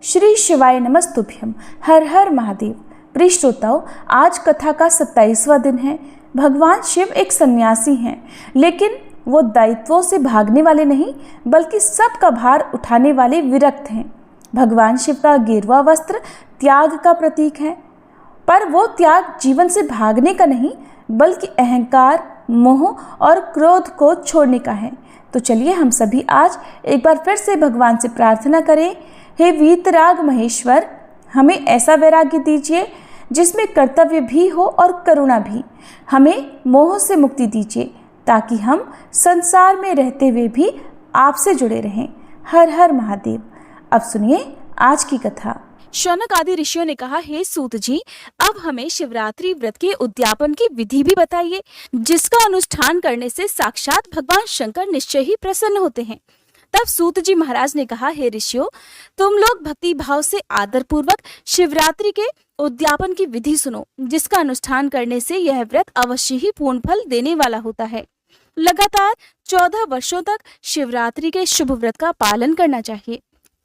श्री शिवाय नमस्तुभ्यम। हर हर महादेव। प्रिय श्रोताओं, आज कथा का 27वां दिन है। भगवान शिव एक सन्यासी हैं, लेकिन वो दायित्वों से भागने वाले नहीं, बल्कि सबका भार उठाने वाले विरक्त हैं। भगवान शिव का गेरुआ वस्त्र त्याग का प्रतीक है, पर वो त्याग जीवन से भागने का नहीं, बल्कि अहंकार, मोह और क्रोध को छोड़ने का है। तो चलिए हम सभी आज एक बार फिर से भगवान से प्रार्थना करें। हे वीतराग महेश्वर, हमें ऐसा वैराग्य दीजिए जिसमें कर्तव्य भी हो और करुणा भी। हमें मोह से मुक्ति दीजिए ताकि हम संसार में रहते हुए भी आपसे जुड़े रहें। हर हर महादेव। अब सुनिए आज की कथा। शौनक आदि ऋषियों ने कहा, हे सूत जी, अब हमें शिवरात्रि व्रत के उद्यापन की विधि भी बताइए, जिसका अनुष्ठान करने से साक्षात भगवान शंकर निश्चय ही प्रसन्न होते हैं। तब सूत जी महाराज ने कहा, हे ऋषियों, तुम लोग भक्ति भाव से आदर पूर्वक शिवरात्रि के उद्यापन की विधि सुनो, जिसका अनुष्ठान करने से यह व्रत अवश्य ही पूर्ण फल देने वाला होता है। लगातार 14 वर्षों तक शिवरात्रि के शुभ व्रत का पालन करना चाहिए।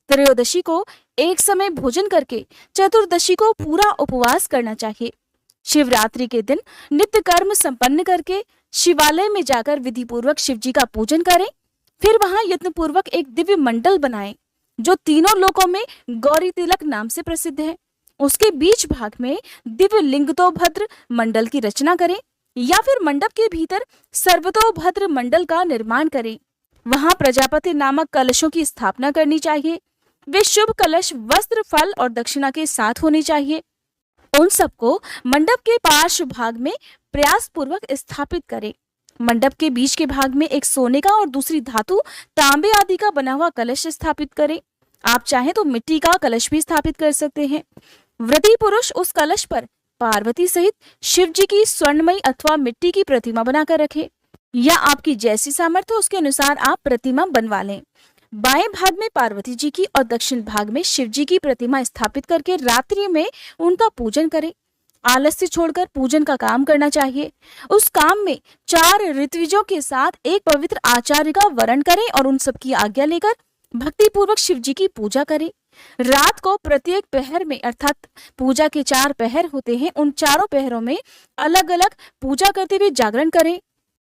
त्रयोदशी को एक समय भोजन करके चतुर्दशी को पूरा उपवास करना चाहिए। शिवरात्रि के दिन नित्य कर्म संपन्न करके शिवालय में जाकर विधि पूर्वक शिव जी का पूजन करें। फिर वहां यत्न पूर्वक एक दिव्य मंडल बनाएं, जो तीनों लोकों में गौरी तिलक नाम से प्रसिद्ध है। उसके बीच भाग में दिव्य लिंगतोभद्र मंडल की रचना करें, या फिर मंडप के भीतर सर्वतोभद्र मंडल का निर्माण करें। वहां प्रजापति नामक कलशों की स्थापना करनी चाहिए। वे शुभ कलश वस्त्र, फल और दक्षिणा के साथ होने चाहिए। उन सबको मंडप के पार्श्व भाग में प्रयास पूर्वक स्थापित करें। मंडप के बीच के भाग में एक सोने का और दूसरी धातु, तांबे आदि का बना हुआ कलश स्थापित करें। आप चाहें तो मिट्टी का कलश भी स्थापित कर सकते हैं। व्रती पुरुष उस कलश पर पार्वती सहित शिव जी की स्वर्णमयी अथवा मिट्टी की प्रतिमा बनाकर रखे, या आपकी जैसी सामर्थ्य उसके अनुसार आप प्रतिमा बनवा लें। बाएं भाग में पार्वती जी की और दक्षिण भाग में शिव जी की प्रतिमा स्थापित करके रात्रि में उनका पूजन करें। आलस्य छोड़कर पूजन का काम करना चाहिए। उस काम में 4 ऋत्विजों के साथ एक पवित्र आचार्य का वरण करें और उन सबकी आज्ञा लेकर भक्ति पूर्वक शिव जी की पूजा करें। रात को प्रत्येक पहर में, अर्थात पूजा के 4 पहर होते हैं, उन चारों पहरों में अलग अलग पूजा करते हुए जागरण करें।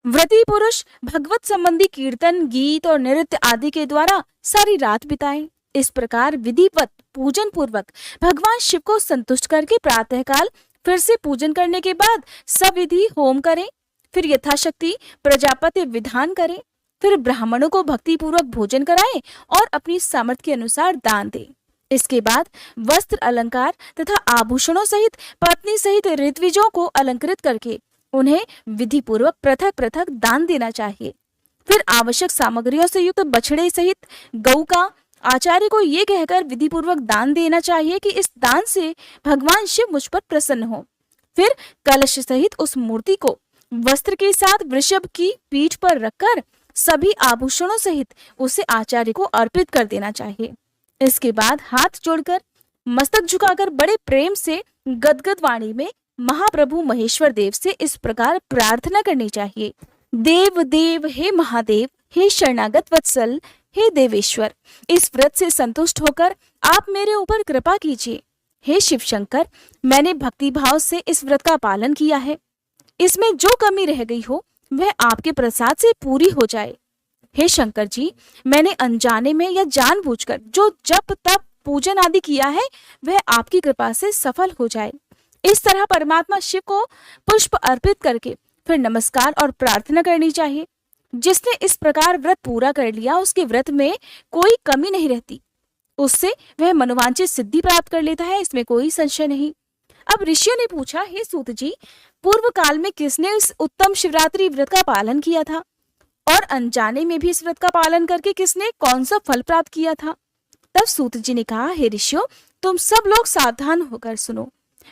व्रती पुरुष भगवत संबंधी कीर्तन, गीत और नृत्य आदि के द्वारा सारी रात बिताएं। इस प्रकार विधिवत पूजन पूर्वक भगवान शिव को संतुष्ट करके प्रातःकाल फिर से पूजन करने के बाद सविधि होम करें। फिर यथाशक्ति प्रजापति विधान करें। फिर ब्राह्मणों को भक्ति पूर्वक भोजन कराएं और अपनी सामर्थ्य के अनुसार दान दें। इसके बाद वस्त्र, अलंकार तथा आभूषणों सहित पत्नी सहित ऋत्विजों को अलंकृत करके उन्हें विधि पूर्वक पृथक पृथक दान देना चाहिए। फिर आवश्यक सामग्रियों से युक्त बछड़े सहित गऊ का आचार्य को ये कहकर विधि पूर्वक दान देना चाहिए कि इस दान से भगवान शिव मुझ पर प्रसन्न हो। फिर कलश सहित उस मूर्ति को वस्त्र के साथ वृषभ की पीठ पर रखकर सभी आभूषणों सहित उसे आचार्य को अर्पित कर देना चाहिए। इसके बाद हाथ जोड़कर मस्तक झुकाकर बड़े प्रेम से गदगद वाणी में महाप्रभु महेश्वर देव से इस प्रकार प्रार्थना करनी चाहिए। देव देव, हे महादेव, हे शरणागत वत्सल, हे देवेश्वर, इस व्रत से संतुष्ट होकर आप मेरे ऊपर कृपा कीजिए। हे शिव शंकर, मैंने भक्ति भाव से इस व्रत का पालन किया है। इसमें जो कमी रह गई हो वह आपके प्रसाद से पूरी हो जाए। हे शंकर जी, मैंने अनजाने में या जानबूझकर जो जप तप पूजन आदि किया है वह आपकी कृपा से सफल हो जाए। इस तरह परमात्मा शिव को पुष्प अर्पित करके फिर नमस्कार और प्रार्थना करनी चाहिए। जिसने इस प्रकार व्रत पूरा कर लिया, उसके व्रत में कोई कमी नहीं रहती। उससे वह मनोवांछित सिद्धि प्राप्त कर लेता है, इसमें कोई संशय नहीं। अब ऋषियों ने पूछा, हे सूत जी, पूर्व काल में किसने इस उत्तम शिवरात्रि व्रत का पालन किया था, और अनजाने में भी इस व्रत का पालन करके किसने कौन सा फल प्राप्त किया था? तब सूत जी ने कहा, हे ऋषियों, तुम सब लोग सावधान होकर सुनो।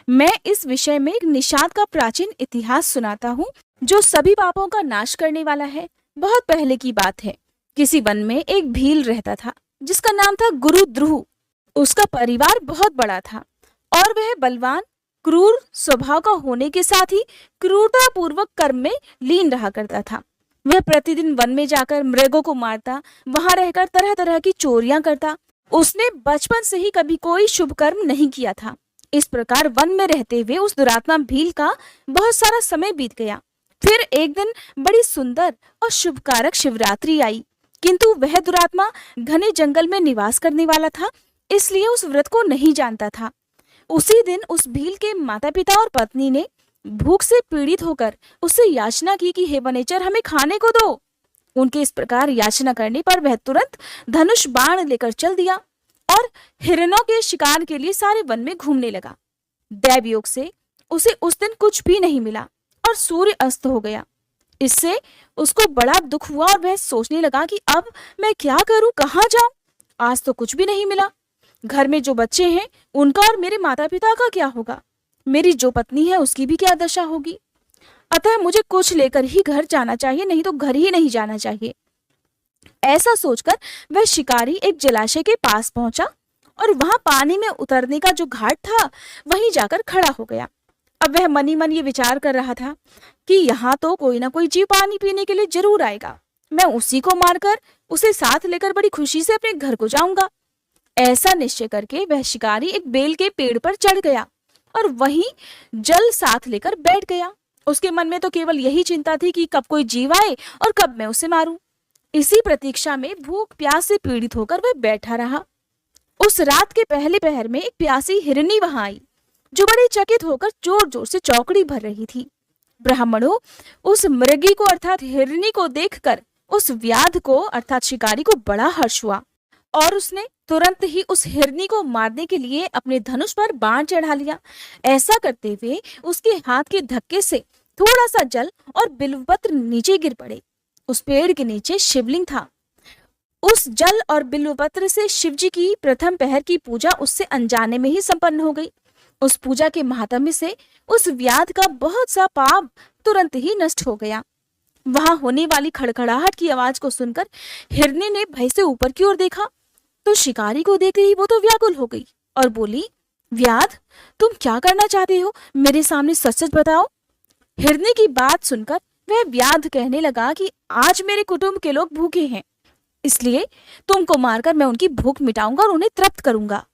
मैं इस विषय में एक निषाद का प्राचीन इतिहास सुनाता हूँ, जो सभी पापों का नाश करने वाला है। बहुत पहले की बात है। किसी वन में एक भील रहता था, जिसका नाम था गुरु द्रुह। उसका परिवार बहुत बड़ा था और वह बलवान, क्रूर स्वभाव का होने के साथ ही क्रूरता पूर्वक कर्म में लीन रहा करता था। वह प्रतिदिन वन में जाकर मृगों को मारता, वहां रहकर तरह तरह की चोरियां करता उसने बचपन से ही कभी कोई शुभ कर्म नहीं किया था। इस प्रकार वन में रहते हुए उस दुरात्मा भील का बहुत सारा समय बीत गया। फिर एक दिन बड़ी सुंदर और शुभकारक शिवरात्रि आई, किंतु वह दुरात्मा घने जंगल में निवास करने वाला था, इसलिए उस व्रत को नहीं जानता था। उसी दिन उस भील के माता पिता और पत्नी ने भूख से पीड़ित होकर उससे याचना की कि हे वनेचर, हमें खाने को दो। उनके इस प्रकार याचना करने पर वह तुरंत धनुष बाण लेकर चल दिया और हिरणों के शिकार के लिए सारे वन में घूमने लगा। दैवयोग से उसे उस दिन कुछ भी नहीं मिला और सूर्य अस्त हो गया। इससे उसको बड़ा दुख हुआ और वह सोचने लगा कि अब मैं क्या करूं, कहाँ जाऊं? आज तो कुछ भी नहीं मिला। घर में जो बच्चे हैं उनका और मेरे माता पिता का क्या होगा? मेरी जो पत्नी है उसकी भी क्या दशा होगी? अतः मुझे कुछ लेकर ही घर जाना चाहिए, नहीं तो घर ही नहीं जाना चाहिए। ऐसा सोचकर वह शिकारी एक जलाशय के पास पहुंचा और वहां पानी में उतरने का जो घाट था वहीं जाकर खड़ा हो गया। अब वह मनी मन ये विचार कर रहा था कि यहाँ तो कोई ना कोई जीव पानी पीने के लिए जरूर आएगा। मैं उसी को मारकर उसे साथ लेकर बड़ी खुशी से अपने घर को जाऊंगा। ऐसा निश्चय करके वह शिकारी एक बेल के पेड़ पर चढ़ गया और वहीं जल साथ लेकर बैठ गया। उसके मन में तो केवल यही चिंता थी कि कब कोई जीव आए और कब मैं उसे मारूं। इसी प्रतीक्षा में भूख प्यास से पीड़ित होकर वह बैठा रहा। उस रात के पहले पहर में एक प्यासी हिरनी वहां आई, जो बड़े चकित होकर जोर जोर से चौकड़ी भर रही थी। ब्राह्मणों, उस मृगी को अर्थात हिरनी को देखकर उस व्याध को अर्थात शिकारी को बड़ा हर्ष हुआ और उसने तुरंत ही उस हिरनी को मारने के लिए अपने धनुष पर बाण चढ़ा लिया। ऐसा करते हुए उसके हाथ के धक्के से थोड़ा सा जल और बिल्वपत्र नीचे गिर पड़े। उस पेड़ के नीचे शिवलिंग था। उस जल और बिल्वपत्र से शिवजी की प्रथम पहर की पूजा उससे अनजाने में ही संपन्न हो गई। उस पूजा के महात्म्य से उस व्याध का बहुत सा पाप तुरंत ही नष्ट हो गया। वहां होने वाली खड़खड़ाहट की आवाज को सुनकर हिरनी ने भय से ऊपर की ओर देखा तो शिकारी को देखते ही वो तो व्याकुल हो गई और बोली, व्याध, तुम क्या करना चाहते हो? मेरे सामने सच सच बताओ। हिरनी की बात सुनकर वह व्याध कहने लगा कि आज मेरे कुटुंब के लोग भूखे हैं, इसलिए तुमको मारकर मैं उनकी भूख मिटाऊंगा और उन्हें तृप्त करूंगा।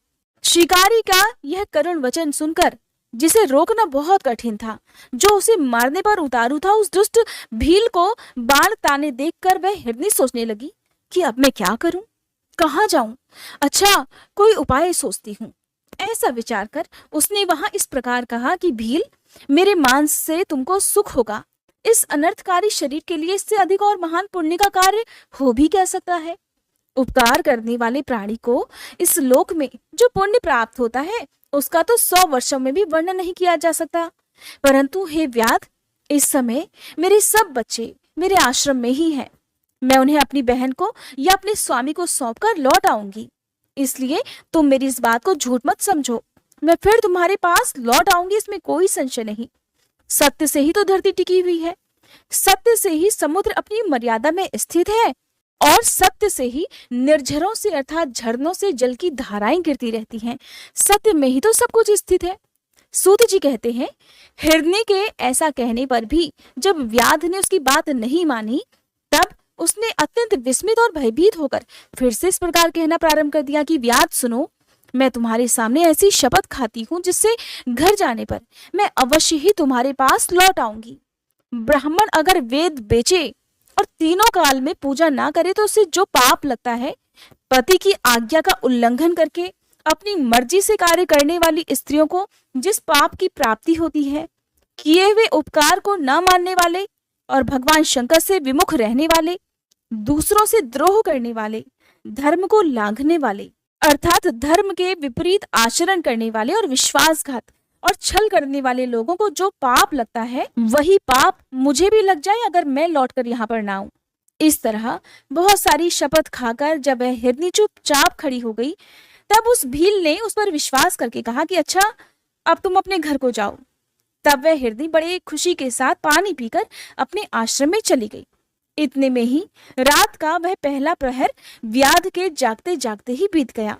शिकारी का यह करुण वचन सुनकर, जिसे रोकना बहुत कठिन था, जो उसे मारने पर उतारू था, उस दुष्ट भील को बाण ताने देखकर वह हिरनी सोचने लगी कि अब मैं क्या करूं, कहाँ जाऊं? अच्छा, कोई उपाय सोचती हूँ। ऐसा विचार कर उसने वहां इस प्रकार कहा कि भील, मेरे मांस से तुमको सुख होगा। इस अनर्थकारी शरीर के लिए इससे अधिक और महान पुण्य का कार्य हो भी क्या सकता है? उपकार करने वाले प्राणी को इस लोक में जो पुण्य प्राप्त होता है उसका तो 100 वर्षों में भी वर्णन नहीं किया जा सकता। परंतु हे व्याध, इस समय मेरे सब बच्चे मेरे आश्रम में ही हैं। मैं उन्हें अपनी बहन को या अपने स्वामी को सौंपकर लौट आऊंगी, इसलिए तुम मेरी इस बात को झूठ मत समझो। मैं फिर तुम्हारे पास लौट आऊंगी, इसमें कोई संशय नहीं। सत्य से ही तो धरती टिकी हुई है, सत्य से ही समुद्र अपनी मर्यादा में स्थित है और सत्य से ही निर्झरों से अर्थात झरनों से जल की धाराएं गिरती रहती हैं। सत्य में ही तो सब कुछ स्थित है। सूत जी कहते हैं, हिरनी के ऐसा कहने पर भी जब व्याध ने उसकी बात नहीं मानी, तब उसने अत्यंत विस्मित और भयभीत होकर फिर से इस प्रकार कहना प्रारंभ कर दिया कि व्याध सुनो, मैं तुम्हारे सामने ऐसी शपथ खाती हूँ जिससे घर जाने पर मैं अवश्य ही तुम्हारे पास लौट आऊंगी। ब्राह्मण अगर वेद बेचे और तीनों काल में पूजा ना करे तो उसे जो पाप लगता है, पति की आज्ञा का उल्लंघन करके अपनी मर्जी से कार्य करने वाली स्त्रियों को जिस पाप की प्राप्ति होती है, किए हुए उपकार को न मानने वाले और भगवान शंकर से विमुख रहने वाले, दूसरों से द्रोह करने वाले, धर्म को लांघने वाले अर्थात धर्म के विपरीत आचरण करने वाले और विश्वासघात और छल करने वाले लोगों को जो पाप लगता है, वही पाप मुझे भी लग जाए अगर मैं लौटकर यहाँ पर ना आऊं। इस तरह बहुत सारी शपथ खाकर जब वह हिरनी चुपचाप खड़ी हो गई, तब उस भील ने उस पर विश्वास करके कहा कि अच्छा, अब तुम अपने घर को जाओ। तब वह हिरनी बड़े खुशी के साथ पानी पीकर अपने आश्रम में चली गई। इतने में ही रात का वह पहला प्रहर व्याध के जागते जागते ही बीत गया।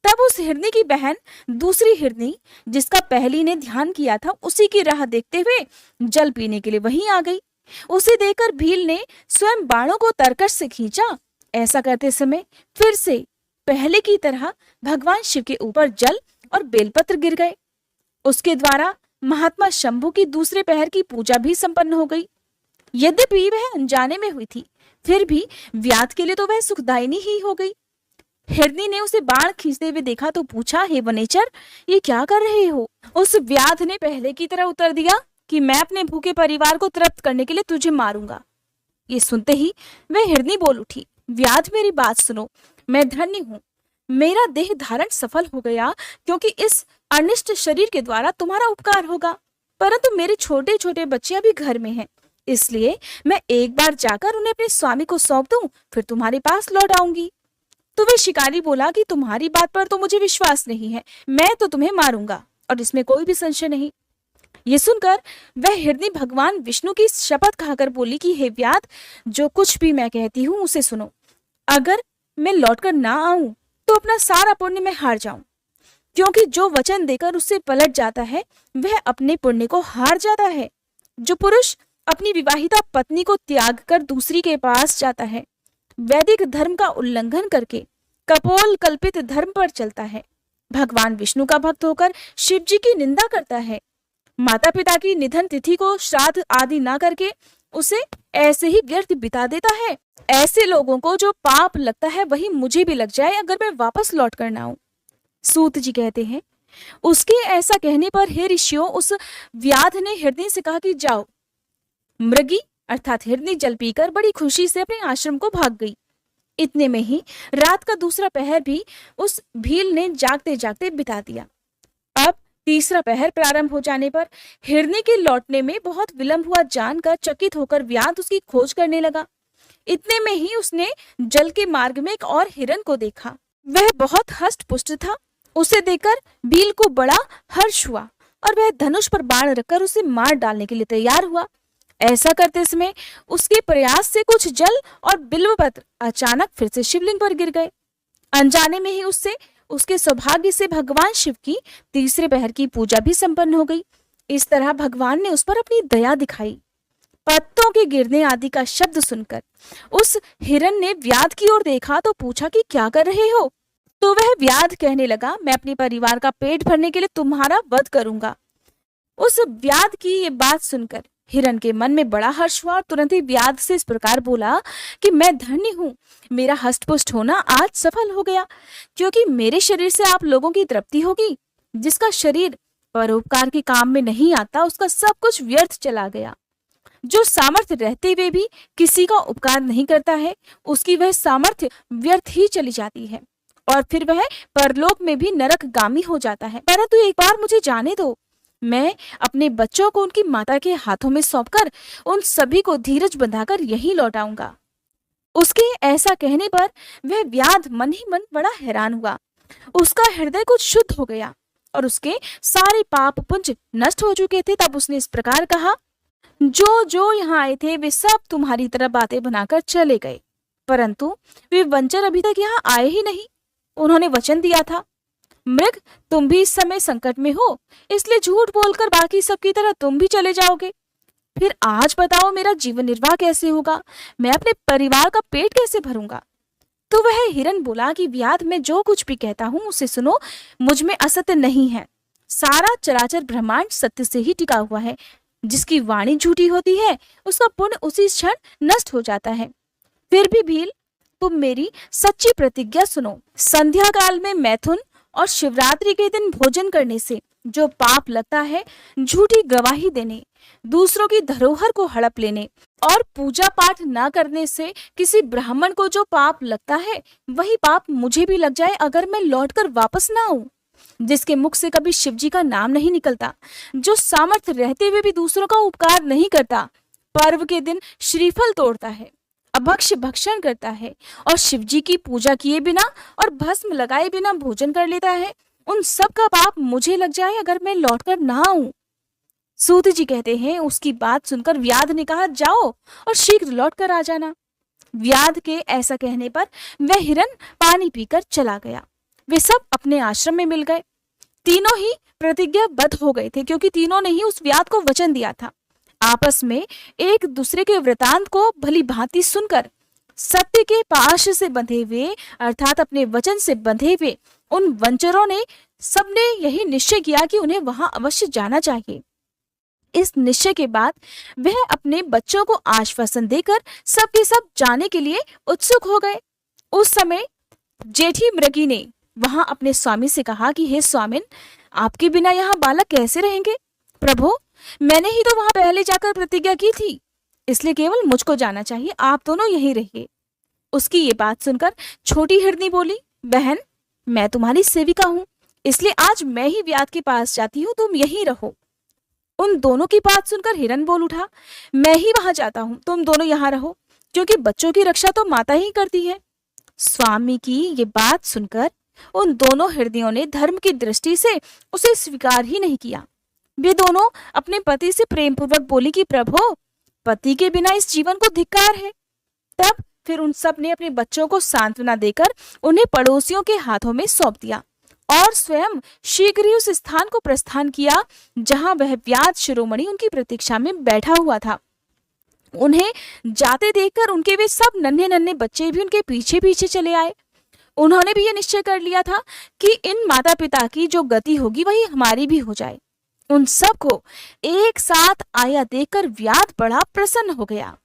तब उस हिरनी की बहन दूसरी हिरनी, जिसका पहली ने ध्यान किया था, उसी की राह देखते हुए जल पीने के लिए वहीं आ गई। उसे देखकर भील ने स्वयं बाणों को तरकश से खींचा। ऐसा करते समय फिर से पहले की तरह भगवान शिव के ऊपर जल और बेलपत्र गिर गए। उसके द्वारा महात्मा शंभु की दूसरे पहर की पूजा भी संपन्न हो गई। यद्यपि वह अनजाने में हुई थी, फिर भी व्याध के लिए तो वह सुखदायिनी ही हो गई। हिरनी ने उसे बाण खींचते हुए देखा तो पूछा, हे वनेचर, ये क्या कर रहे हो? उस व्याध ने पहले की तरह उत्तर दिया कि मैं अपने भूखे परिवार को तृप्त करने के लिए तुझे मारूंगा। ये सुनते ही वह हिरनी बोल उठी, व्याध मेरी बात सुनो, मैं धन्य हूँ, मेरा देह धारण सफल हो गया, क्योंकि इस अनिष्ट शरीर के द्वारा तुम्हारा उपकार होगा। परंतु मेरे छोटे छोटे बच्चे अभी घर में हैं, इसलिए मैं एक बार जाकर उन्हें अपने स्वामी को सौंप दूं, फिर तुम्हारे पास लौट आऊंगी। तो वह शिकारी बोला कि तुम्हारी बात पर तो मुझे विश्वास नहीं है, मैं तो तुम्हें मारूंगा और इसमें कोई भी संशय नहीं। ये सुनकर वह हिरनी भगवान विष्णु की शपथ खाकर बोली कि हे व्याध, जो कुछ भी मैं कहती हूँ उसे सुनो। अगर मैं लौटकर ना आऊं तो अपना सारा पुण्य मैं हार जाऊं, क्योंकि जो वचन देकर उससे पलट जाता है वह अपने पुण्य को हार जाता है। जो पुरुष अपनी विवाहिता पत्नी को त्याग कर दूसरी के पास जाता है, वैदिक धर्म का उल्लंघन करके कपोल कल्पित धर्म पर चलता है, भगवान विष्णु का भक्त होकर शिव जी की निंदा करता है, माता पिता की निधन तिथि को श्राद्ध आदि ना करके उसे ऐसे ही व्यर्थ बिता देता है। ऐसे लोगों को जो पाप लगता है वही मुझे भी लग जाए अगर मैं वापस लौट कर ना आऊं। सूत जी कहते हैं, उसके ऐसा कहने पर हे ऋषियों, उस व्याध ने हिरनी से कहा कि जाओ। मृगी अर्थात हिरनी जल पीकर बड़ी खुशी से अपने आश्रम को भाग गई। इतने में ही रात का दूसरा पहर भी उस भील ने जागते जागते बिता दिया। अब तीसरा पहर प्रारंभ हो जाने पर हिरनी के लौटने में बहुत विलंब हुआ जानकर चकित होकर व्याध उसकी खोज करने लगा। इतने में ही उसने जल के मार्ग में एक और हिरन को देखा। वह बहुत हष्ट पुष्ट था। उसे देखकर भील को बड़ा हर्ष हुआ और वह धनुष पर बाण रखकर उसे मार डालने के लिए तैयार हुआ। ऐसा करते समय उसके प्रयास से कुछ जल और बिल्वपत्र अचानक फिर से शिवलिंग पर गिर गए। अनजाने में ही उससे उसके सौभाग्य से भगवान शिव की तीसरे पहर की पूजा भी संपन्न हो गई। इस तरह भगवान ने उस पर अपनी दया दिखाई। पत्तों के गिरने आदि का शब्द सुनकर उस हिरन ने व्याध की ओर देखा तो पूछा कि क्या कर रहे हो? तो वह व्याध कहने लगा, मैं अपने परिवार का पेट भरने के लिए तुम्हारा वध करूंगा। उस व्याध की ये बात सुनकर हिरन के मन में बड़ा हर्ष हुआ और तुरंत ही व्याध से इस प्रकार बोला कि मैं धन्य हूँ, मेरा हष्टपुष्ट होना आज सफल हो गया, क्योंकि मेरे शरीर से आप लोगों की तृप्ति होगी। जिसका शरीर परोपकार के काम में नहीं आता उसका सब कुछ व्यर्थ चला गया। जो सामर्थ्य रहते हुए भी किसी का उपकार नहीं करता है उसकी वह सामर्थ्य व्यर्थ ही चली जाती है और फिर वह परलोक में भी नरकगामी हो जाता है। परंतु एक बार मुझे जाने दो, मैं अपने बच्चों को उनकी माता के हाथों में सौंपकर उन सभी को धीरज बंधाकर यहीं लौट आऊंगा। उसके ऐसा कहने पर वह व्याध मन ही मन बड़ा हैरान हुआ। उसका हृदय कुछ शुद्ध हो गया और उसके सारे पाप पुंज नष्ट हो चुके थे। तब उसने इस प्रकार कहा, जो जो यहाँ आए थे वे सब तुम्हारी तरह बातें बनाकर चले गए, परंतु वे वंचर अभी तक यहाँ आए ही नहीं। उन्होंने वचन दिया था, मृग तुम भी इस समय संकट में हो, इसलिए झूठ बोलकर बाकी सबकी तरह तुम भी चले जाओगे। फिर आज बताओ मेरा जीवन निर्वाह कैसे होगा, मैं अपने परिवार का पेट कैसे भरूंगा? तो वह हिरन बोला कि व्याध मैं जो कुछ भी कहता हूँ उसे सुनो, मुझ में असत्य नहीं है। सारा चराचर ब्रह्मांड सत्य से ही टिका हुआ है। जिसकी वाणी झूठी होती है उसका पुण्य उसी क्षण नष्ट हो जाता है। फिर भी भील, तुम मेरी सच्ची प्रतिज्ञा सुनो। संध्या काल में मैथुन और शिवरात्रि के दिन भोजन करने से जो पाप लगता है, झूठी गवाही देने, दूसरों की धरोहर को हड़प लेने और पूजा पाठ न करने से किसी ब्राह्मण को जो पाप लगता है, वही पाप मुझे भी लग जाए अगर मैं लौटकर वापस ना आऊं। जिसके मुख से कभी शिवजी का नाम नहीं निकलता, जो सामर्थ्य रहते हुए भी दूसरों का उपकार नहीं करता, पर्व के दिन श्रीफल तोड़ता है, अभक्ष्य भक्षण करता है और शिवजी की पूजा किए बिना और भस्म लगाए बिना भोजन कर लेता है, उन सब का पाप मुझे लग जाए अगर मैं लौटकर ना आऊं। सूत जी कहते हैं, उसकी बात सुनकर व्याध ने कहा, जाओ और शीघ्र लौटकर आ जाना। व्याध के ऐसा कहने पर वह हिरन पानी पीकर चला गया। वे सब अपने आश्रम में मिल गए। तीनों ही प्रतिज्ञाबद्ध हो गए थे, क्योंकि तीनों ने ही उस व्याध को वचन दिया था। आपस में एक दूसरे के वृतांत को भली भांति सुनकर सत्य के पाश से बंधे हुए अर्थात अपने वचन से बंधे हुए उन वंचरों ने सबने यही निश्चय किया कि उन्हें वहां अवश्य जाना चाहिए। इस निश्चय के बाद वह अपने बच्चों को आश्वासन देकर सबके सब जाने के लिए उत्सुक हो गए। उस समय जेठी मृगी ने वहां अपने स्वामी से कहा कि हे स्वामिन, आपके बिना यहाँ बालक कैसे रहेंगे? प्रभु, मैंने ही तो वहां पहले जाकर प्रतिज्ञा की थी, इसलिए केवल मुझको जाना चाहिए, आप दोनों यहीं रहिए। उसकी ये बात सुनकर छोटी हिरनी बोली, बहन, मैं तुम्हारी सेविका हूं, इसलिए आज मैं ही व्याध के पास जाती हूँ, तुम यहीं रहो। उन दोनों की बात सुनकर हिरन बोल उठा, मैं ही वहां जाता हूं, तुम दोनों यहाँ रहो, क्योंकि बच्चों की रक्षा तो माता ही करती है। स्वामी की ये बात सुनकर उन दोनों हिरनियों ने धर्म की दृष्टि से उसे स्वीकार ही नहीं किया। वे दोनों अपने पति से प्रेम पूर्वक बोली कि प्रभु, पति के बिना इस जीवन को धिक्कार है। तब फिर उन सब ने अपने बच्चों को सांत्वना देकर उन्हें पड़ोसियों के हाथों में सौंप दिया और स्वयं शीघ्र ही उस स्थान को प्रस्थान किया जहां वह व्याध शिरोमणि उनकी प्रतीक्षा में बैठा हुआ था। उन्हें जाते देखकर उनके वे सब नन्हे नन्हे बच्चे भी उनके पीछे पीछे चले आए। उन्होंने भी यह निश्चय कर लिया था कि इन माता पिता की जो गति होगी वही हमारी भी हो जाए। उन सबको एक साथ आया देखकर व्याध बड़ा प्रसन्न हो गया।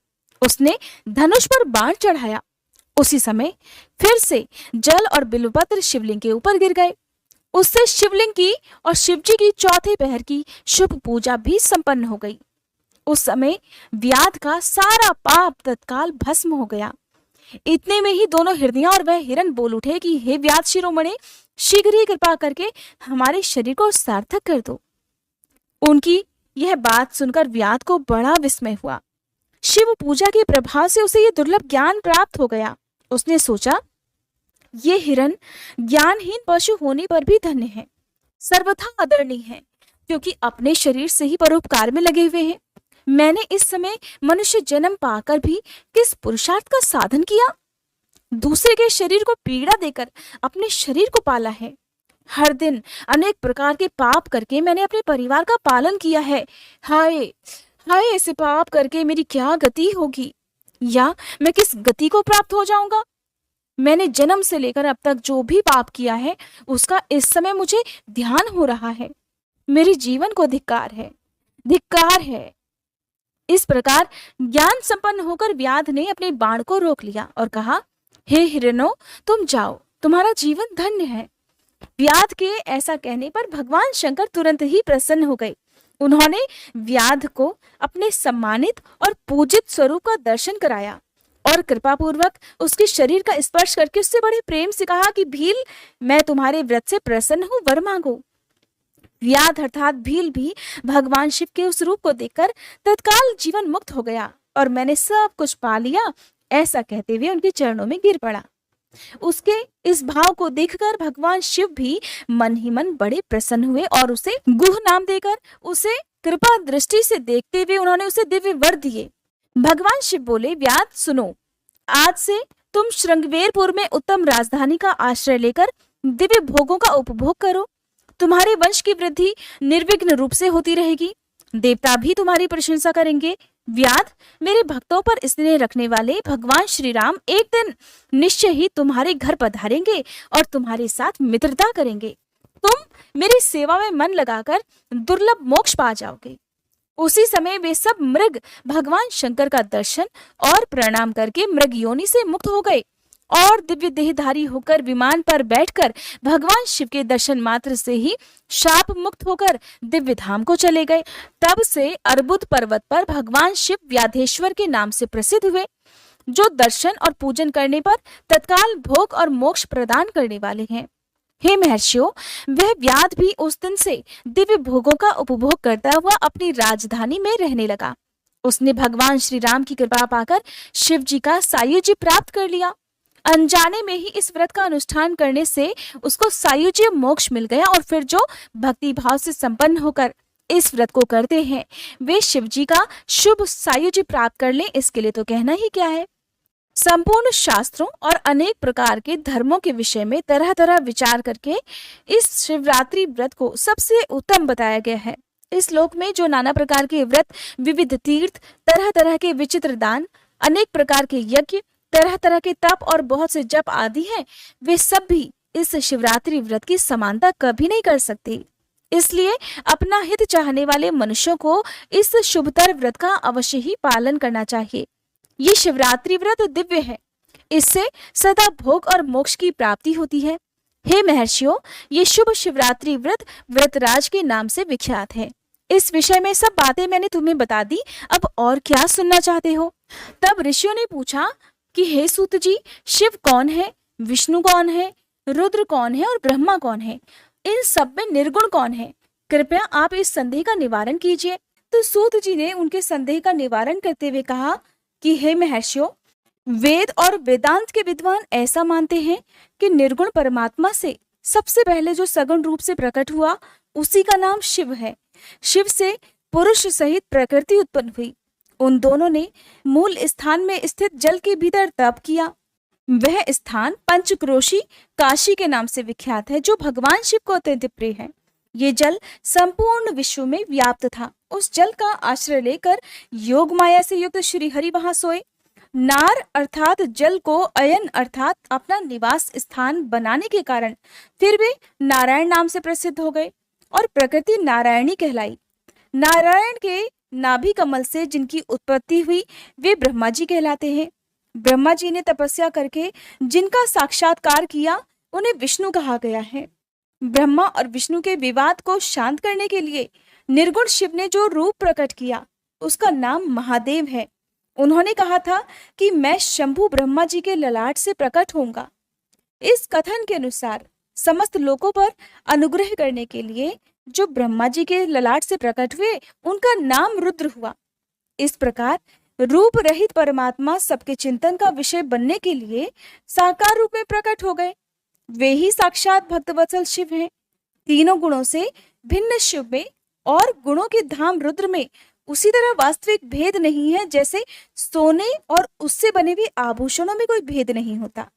उसने धनुष पर बाण चढ़ाया। उसी समय फिर से जल और बिल्वपत्र शिवलिंग के ऊपर गिर गए। उससे शिवलिंग की और शिवजी की चौथे पहर की शुभ पूजा भी संपन्न हो गई। उस समय व्याध का सारा पाप तत्काल भस्म हो गया। इतने में ही दोनों हिरनियां और वह हिरन बोल उठे कि हे व्याध शिरोमणि, शीघ्र ही कृपा करके हमारे शरीर को सार्थक कर दो। उनकी यह बात सुनकर व्याध को बड़ा विस्मय हुआ। शिव पूजा के प्रभाव से उसे यह दुर्लभ ज्ञान प्राप्त हो गया। उसने सोचा, ये हिरन ज्ञानहीन पशु होने पर भी धन्य है, सर्वथा आदरणीय है, क्योंकि अपने शरीर से ही परोपकार में लगे हुए हैं। मैंने इस समय मनुष्य जन्म पाकर भी किस पुरुषार्थ का साधन किया? दूसरे के शरीर को पीड़ा देकर अपने शरीर को पाला है। हर दिन अनेक प्रकार के पाप करके मैंने अपने परिवार का पालन किया है। हाय हाय, ऐसे पाप करके मेरी क्या गति होगी, या मैं किस गति को प्राप्त हो जाऊंगा? मैंने जन्म से लेकर अब तक जो भी पाप किया है उसका इस समय मुझे ध्यान हो रहा है। मेरे जीवन को धिक्कार है, धिक्कार है। इस प्रकार ज्ञान संपन्न होकर व्याध ने अपने बाण को रोक लिया और कहा, हे हिरनो, तुम जाओ, तुम्हारा जीवन धन्य है। व्याध के ऐसा कहने पर भगवान शंकर तुरंत ही प्रसन्न हो गए। उन्होंने व्याध को अपने सम्मानित और पूजित स्वरूप का दर्शन कराया और कृपा पूर्वक उसके शरीर का स्पर्श करके उससे बड़े प्रेम से कहा कि भील, मैं तुम्हारे व्रत से प्रसन्न हूं, वर मांगो। व्याध अर्थात भील भी भगवान शिव के उस रूप को देखकर तत्काल जीवन मुक्त हो गया और मैंने सब कुछ पा लिया, ऐसा कहते हुए उनके चरणों में गिर पड़ा। उसके इस भाव को देखकर भगवान शिव भी मन ही मन बड़े प्रसन्न हुए और उसे गुह नाम देकर उसे कृपा दृष्टि से देखते हुए उन्होंने उसे दिव्य वर दिए। भगवान शिव बोले, व्याध सुनो, आज से तुम श्रृंगवेरपुर में उत्तम राजधानी का आश्रय लेकर दिव्य भोगों का उपभोग करो। तुम्हारे वंश की वृद्धि निर्विघ्न रूप से होती रहेगी, देवता भी तुम्हारी प्रशंसा करेंगे। व्याध, मेरे भक्तों पर स्नेह रखने वाले भगवान श्री राम एक दिन निश्चय ही तुम्हारे घर पधारेंगे और तुम्हारे साथ मित्रता करेंगे। तुम मेरी सेवा में मन लगाकर दुर्लभ मोक्ष पा जाओगे। उसी समय वे सब मृग भगवान शंकर का दर्शन और प्रणाम करके मृग योनि से मुक्त हो गए और दिव्य देहधारी होकर विमान पर बैठकर भगवान शिव के दर्शन मात्र से ही शाप मुक्त होकर दिव्य धाम को चले गए। तब से अर्बुद पर्वत पर भगवान शिव व्याधेश्वर के नाम से प्रसिद्ध हुए, जो दर्शन और पूजन करने पर तत्काल भोग और मोक्ष प्रदान करने वाले हैं। हे महर्षियों, वह व्याध भी उस दिन से दिव्य भोगों का उपभोग करता हुआ अपनी राजधानी में रहने लगा। उसने भगवान श्री राम की कृपा पाकर शिव जी का सायुज्य प्राप्त कर लिया। अनजाने में ही इस व्रत का अनुष्ठान करने से उसको सायुज्य मोक्ष मिल गया और फिर जो भक्ति भाव से संपन्न होकर इस व्रत को करते हैं वे शिव जी का शुभ सायुज्य प्राप्त कर लें, इसके लिए तो कहना ही क्या है। संपूर्ण शास्त्रों और अनेक प्रकार के धर्मों के विषय में तरह तरह विचार करके इस शिवरात्रि व्रत को सबसे उत्तम बताया गया है। इस श्लोक में जो नाना प्रकार के व्रत, विविध तीर्थ, तरह तरह के विचित्र दान, अनेक प्रकार के यज्ञ तरह तरह के तप और बहुत से जप आदि हैं, वे सब भी इस शिवरात्रि व्रत की समानता कभी नहीं कर सकते। इसलिए अपना हित चाहने वाले मनुष्यों को इस शुभतर व्रत का अवश्य ही पालन करना चाहिए। ये शिवरात्रि व्रत दिव्य है, इससे सदा भोग और मोक्ष की प्राप्ति होती है। हे महर्षियों, ये शुभ शिवरात्रि व्रत व्रतराज के नाम से विख्यात है। इस विषय में सब बातें मैंने तुम्हें बता दी, अब और क्या सुनना चाहते हो? तब ऋषियों ने पूछा कि हे सूत जी, शिव कौन है, विष्णु कौन है, रुद्र कौन है और ब्रह्मा कौन है? इन सब में निर्गुण कौन है? कृपया आप इस संदेह का निवारण कीजिए। तो सूत जी ने उनके संदेह का निवारण करते हुए कहा कि हे महर्षियों, वेद और वेदांत के विद्वान ऐसा मानते हैं कि निर्गुण परमात्मा से सबसे पहले जो सगुण रूप से प्रकट हुआ, उसी का नाम शिव है। शिव से पुरुष सहित प्रकृति उत्पन्न हुई। उन दोनों ने मूल स्थान में स्थित जल के भीतर तप किया। वह स्थान पंचक्रोशी काशी के नाम से विख्यात है, जो भगवान शिव को अत्यंत प्रिय है। ये जल संपूर्ण विश्व में व्याप्त था। उस जल का आश्रय लेकर योग माया से युक्त श्री हरि वहां सोए। नार अर्थात जल को अयन अर्थात अपना निवास स्थान बनाने के कारण फिर वे नारायण नाम से प्रसिद्ध हो गए और प्रकृति नारायणी कहलाई। नारायण के नाभि कमल से जिनकी उत्पत्ति हुई, वे ब्रह्मा जी कहलाते हैं। ब्रह्मा जी ने तपस्या करके जिनका साक्षात्कार किया, उन्हें विष्णु कहा गया है। ब्रह्मा और विष्णु के विवाद को शांत करने के लिए निर्गुण शिव ने जो रूप प्रकट किया, उसका नाम महादेव है। उन्होंने कहा था कि मैं शंभु ब्रह्मा जी के ललाट से प्रकट होऊंगा। इस कथन के अनुसार समस्त लोगों पर अनुग्रह करने के लिए जो ब्रह्मा जी के ललाट से प्रकट हुए, उनका नाम रुद्र हुआ। इस प्रकार रूप रहित परमात्मा सबके चिंतन का विषय बनने के लिए साकार रूप में प्रकट हो गए। वे ही साक्षात भक्तवत्सल शिव हैं। तीनों गुणों से भिन्न शिव में और गुणों के धाम रुद्र में उसी तरह वास्तविक भेद नहीं है, जैसे सोने और उससे बने हुए आभूषणों में कोई भेद नहीं होता।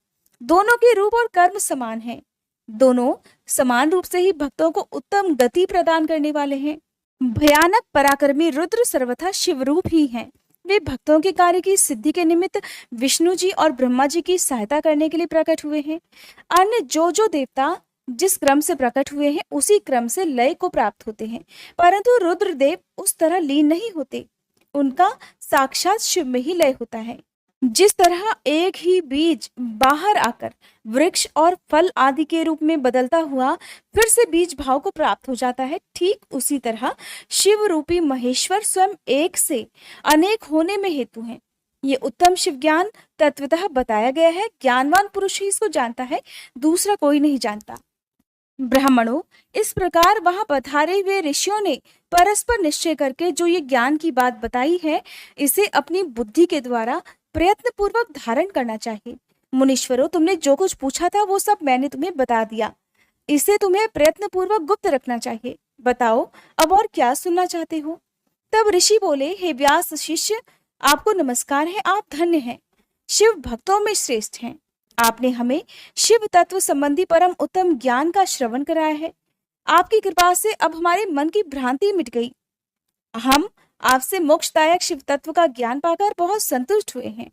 दोनों के रूप और कर्म समान हैं। दोनों समान रूप से ही भक्तों को उत्तम गति प्रदान करने वाले हैं। भयानक पराक्रमी रुद्र सर्वथा शिव रूप ही हैं। वे भक्तों के कार्य की सिद्धि के निमित्त विष्णु जी और ब्रह्मा जी की सहायता करने के लिए प्रकट हुए हैं। अन्य जो देवता जिस क्रम से प्रकट हुए हैं, उसी क्रम से लय को प्राप्त होते हैं, परंतु रुद्रदेव उस तरह लीन नहीं होते। उनका साक्षात शिव में ही लय होता है। जिस तरह एक ही बीज बाहर आकर वृक्ष और फल आदि के रूप में बदलता हुआ फिर से बीज भाव को प्राप्त हो जाता है, ठीक उसी तरह शिव रूपी महेश्वर स्वयं एक से अनेक होने में हेतु हैं। ये उत्तम शिव ज्ञान तत्वतः बताया गया है। ज्ञानवान पुरुष ही इसको जानता है, दूसरा कोई नहीं जानता। ब्राह्मणों, इस प्रकार वहां पधारे हुए ऋषियों ने परस्पर निश्चय करके जो ये ज्ञान की बात बताई है, इसे अपनी बुद्धि के द्वारा प्रयत्न पूर्वक धारण करना चाहिए। मुनीश्वरों, तुमने जो कुछ पूछा था वो सब मैंने तुम्हें बता दिया। इसे तुम्हें प्रयत्न पूर्वक गुप्त रखना चाहिए। बताओ अब और क्या सुनना चाहते हो? तब ऋषि बोले, हे व्यास शिष्य, आपको नमस्कार है, आप धन्य हैं, शिव भक्तों में श्रेष्ठ हैं। आपने हमें शिव तत्व संबंधी परम उत्तम ज्ञान का श्रवण कराया है। आपकी कृपा से अब हमारे मन की भ्रांति मिट गई। हम आपसे मोक्षदायक शिव तत्व का ज्ञान पाकर बहुत संतुष्ट हुए हैं।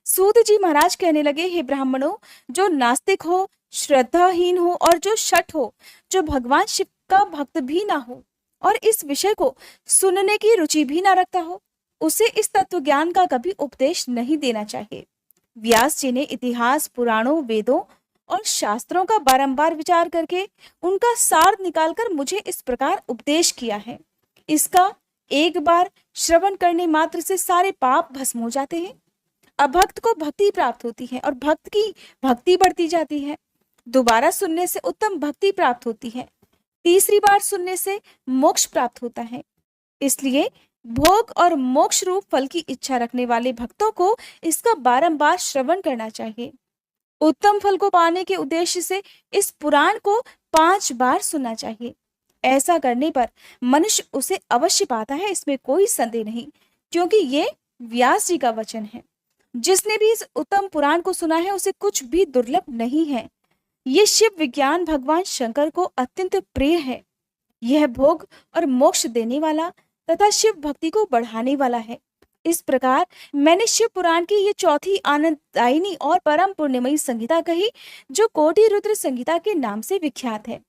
सूत जी महाराज कहने लगे, हे ब्राह्मणों, जो नास्तिक हो, श्रद्धाहीन हो और जो शठ हो, जो भगवान शिव का भक्त भी ना हो और इस विषय को सुनने की रुचि भी ना रखता हो, उसे इस तत्व ज्ञान का कभी उपदेश नहीं देना चाहिए। व्यास जी ने इतिहास, पुराणों, वेदों और शास्त्रों का बारंबार विचार करके उनका सार निकालकर मुझे इस प्रकार उपदेश किया है। इसका एक बार श्रवण करने मात्र से सारे पाप भस्म हो जाते हैं। अभक्त को भक्ति प्राप्त होती है और भक्त की भक्ति बढ़ती जाती है। दोबारा सुनने से उत्तम भक्ति प्राप्त होती है। तीसरी बार सुनने से मोक्ष प्राप्त होता है। इसलिए भोग और मोक्ष रूप फल की इच्छा रखने वाले भक्तों को इसका बारंबार श्रवण करना चाहिए। उत्तम फल को पाने के उद्देश्य से इस पुराण को 5 बार सुनना चाहिए। ऐसा करने पर मनुष्य उसे अवश्य पाता है, इसमें कोई संदेह नहीं, क्योंकि ये व्यास जी का वचन है। जिसने भी इस उत्तम पुराण को सुना है, उसे कुछ भी दुर्लभ नहीं है। ये शिव विज्ञान भगवान शंकर को अत्यंत प्रिय है। यह भोग और मोक्ष देने वाला तथा शिव भक्ति को बढ़ाने वाला है। इस प्रकार मैंने शिव पुराण की ये चौथी आनंददायिनी और परम पुण्यमयी संहिता कही, जो कोटि रुद्र संहिता के नाम से विख्यात है।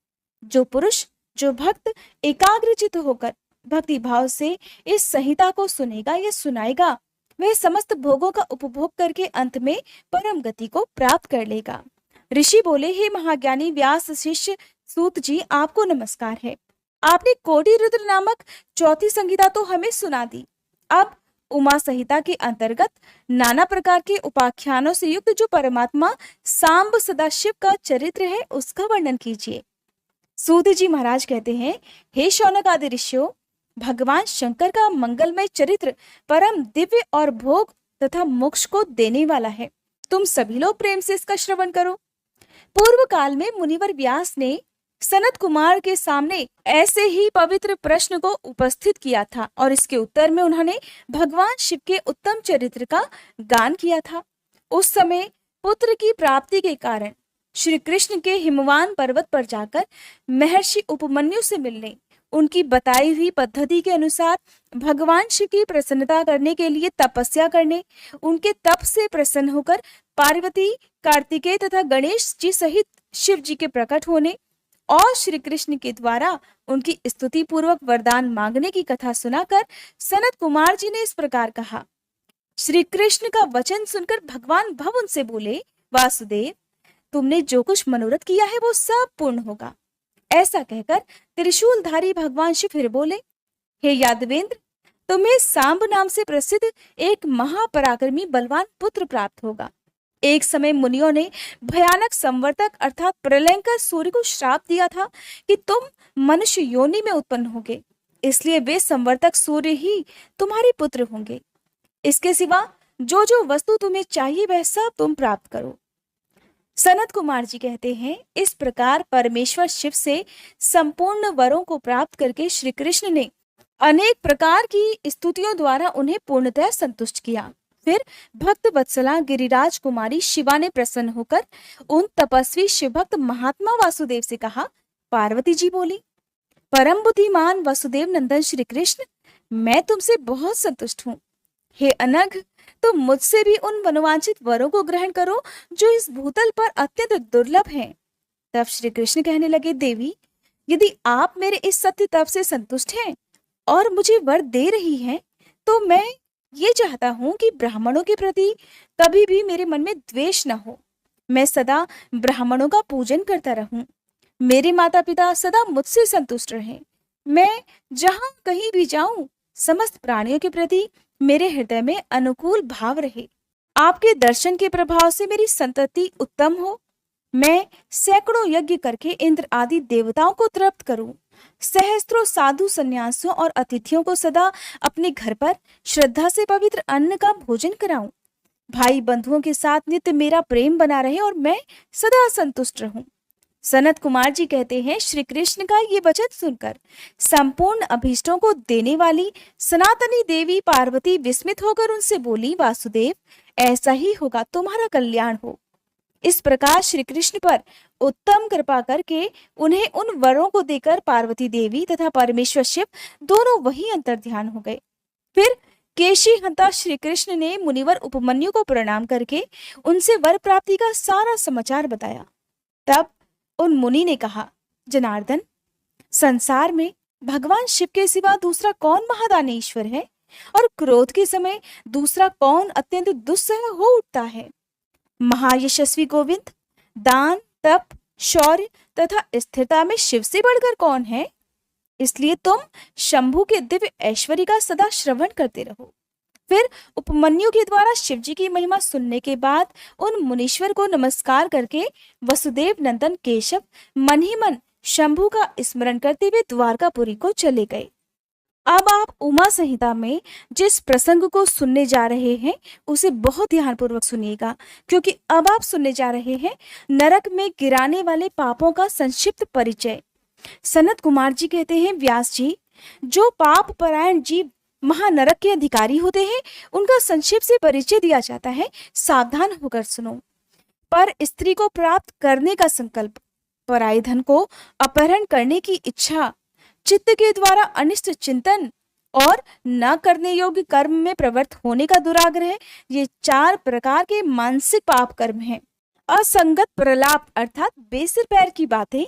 जो पुरुष, जो भक्त एकाग्रचित होकर भक्ति भाव से इस संहिता को सुनेगा या सुनाएगा, वह समस्त भोगों का उपभोग करके अंत में परम गति को प्राप्त कर लेगा। ऋषि बोले, हे महाज्ञानी व्यास शिष्य सूत जी, आपको नमस्कार है। आपने कोटि रुद्र नामक चौथी संहिता तो हमें सुना दी। अब उमा संहिता के अंतर्गत नाना प्रकार के उपाख्यानों से युक्त जो परमात्मा सांब सदाशिव का चरित्र है, उसका वर्णन कीजिए। सूत जी महाराज कहते हैं, हे शौनक आदि ऋषियों, भगवान शंकर का मंगलमय चरित्र परम दिव्य और भोग तथा मोक्ष को देने वाला है। तुम सभी लोग प्रेम से इसका श्रवण करो। पूर्व काल में मुनिवर व्यास ने सनत कुमार के सामने ऐसे ही पवित्र प्रश्न को उपस्थित किया था और इसके उत्तर में उन्होंने भगवान शिव के उत्तम चरित्र का गान किया था। उस समय पुत्र की प्राप्ति के कारण श्री कृष्ण के हिमवान पर्वत पर जाकर महर्षि उपमन्यु से मिलने, उनकी बताई हुई पद्धति के अनुसार भगवान शिव की प्रसन्नता करने के लिए तपस्या करने, उनके तप से प्रसन्न होकर पार्वती, कार्तिकेय तथा गणेश जी सहित शिव जी के प्रकट होने और श्री कृष्ण के द्वारा उनकी स्तुति पूर्वक वरदान मांगने की कथा सुनाकर सनत कुमार जी ने इस प्रकार कहा। श्री कृष्ण का वचन सुनकर भगवान भव उनसे बोले, वासुदेव, तुमने जो कुछ मनोरथ किया है वो सब पूर्ण होगा। ऐसा कहकर त्रिशूलधारी भगवान शिव फिर बोले, हे यादवेंद्र, तुम्हें सांब नाम से प्रसिद्ध एक महापराक्रमी बलवान पुत्र प्राप्त होगा। एक समय मुनियों ने भयानक संवर्तक अर्थात प्रलयंकर सूर्य को श्राप दिया था कि तुम मनुष्य योनि में उत्पन्न होगे, इसलिए वे संवर्तक सूर्य ही तुम्हारे पुत्र होंगे। इसके सिवा जो जो वस्तु तुम्हें चाहिए वह सब तुम प्राप्त करो। सनत कुमार जी कहते हैं, इस प्रकार परमेश्वर शिव से संपूर्ण वरों को प्राप्त करके श्री कृष्ण ने अनेक प्रकार की स्तुतियों द्वारा उन्हें पूर्णतः संतुष्ट किया। फिर भक्त वत्सला गिरिराज कुमारी शिवा ने प्रसन्न होकर उन तपस्वी शिवभक्त महात्मा वासुदेव से कहा। पार्वती जी बोली, परम बुद्धिमान वसुदेव नंदन श्री कृष्ण, मैं तुमसे बहुत संतुष्ट हूँ। हे अनघ, तुम मुझसे भी उन मनोवांछित वरों को ग्रहण करो जो इस भूतल पर अत्यंत दुर्लभ हैं। तब श्री कृष्ण कहने लगे, देवी, यदि आप मेरे इस सत्य तप से संतुष्ट हैं और मुझे वर दे रही हैं, तो मैं ये चाहता हूं कि ब्राह्मणों के प्रति कभी भी मेरे मन में द्वेष न हो। मैं सदा ब्राह्मणों का पूजन करता रहूं। मेरे माता पिता सदा मुझसे संतुष्ट रहें। मैं जहां कहीं भी जाऊं, समस्त प्राणियों के प्रति मेरे हृदय में अनुकूल भाव रहे। आपके दर्शन के प्रभाव से मेरी संतति उत्तम हो। मैं सैकड़ों यज्ञ करके इंद्र आदि देवताओं को तृप्त करूं। सहस्त्रों साधु सन्यासियों और अतिथियों को सदा अपने घर पर श्रद्धा से पवित्र अन्न का भोजन कराऊं। भाई बंधुओं के साथ नित्य मेरा प्रेम बना रहे और मैं सदा संतुष्ट रहूं। सनत कुमार जी कहते हैं, श्री कृष्ण का ये वचन सुनकर संपूर्ण अभीष्टों को देने वाली सनातनी देवी पार्वती विस्मित होकर उनसे बोली, वासुदेव, ऐसा ही होगा, तुम्हारा कल्याण हो। इस प्रकार श्री कृष्ण पर उत्तम कृपा करके उन्हें उन वरों को देकर पार्वती देवी तथा परमेश्वर शिव दोनों वही अंतर्ध्यान हो गए। फिर केशी हंता श्री कृष्ण ने मुनिवर उपमन्यु को प्रणाम करके उनसे वर प्राप्ति का सारा समाचार बताया। तब उन मुनि ने कहा, जनार्दन, संसार में भगवान शिव के सिवा दूसरा कौन महादानी ईश्वर है और क्रोध के समय दूसरा कौन अत्यंत दुस्सह हो उठता है। महायशस्वी गोविंद, दान, तप, शौर्य तथा स्थिरता में शिव से बढ़कर कौन है। इसलिए तुम शंभु के दिव्य ऐश्वर्य का सदा श्रवण करते रहो। फिर उपमन्यु के द्वारा शिव जी की महिमा सुनने के बाद उन मुनीश्वर को नमस्कार करके वसुदेव नंदन केशव मन ही मन शंभु का स्मरण करते हुए द्वारकापुरी को चले गए। अब आप उमा संहिता में जिस प्रसंग को सुनने जा रहे हैं उसे बहुत ध्यानपूर्वक सुनिएगा, क्योंकि अब आप सुनने जा रहे हैं नरक में गिराने वाले पापों का संक्षिप्त परिचय। सनत कुमार जी कहते हैं, व्यास जी, जो पाप परायण जीव महानरक के अधिकारी होते हैं उनका संक्षेप से परिचय दिया जाता है। सावधान होकर सुनो। पर स्त्री को प्राप्त करने का संकल्प, पराई धन को अपहरण करने की इच्छा, चित्त के द्वारा अनिष्ट चिंतन, और न करने योग्य कर्म में प्रवृत्त होने का दुराग्रह, ये 4 प्रकार के मानसिक पाप कर्म हैं। असंगत प्रलाप अर्थात बेसिर पैर की बातें,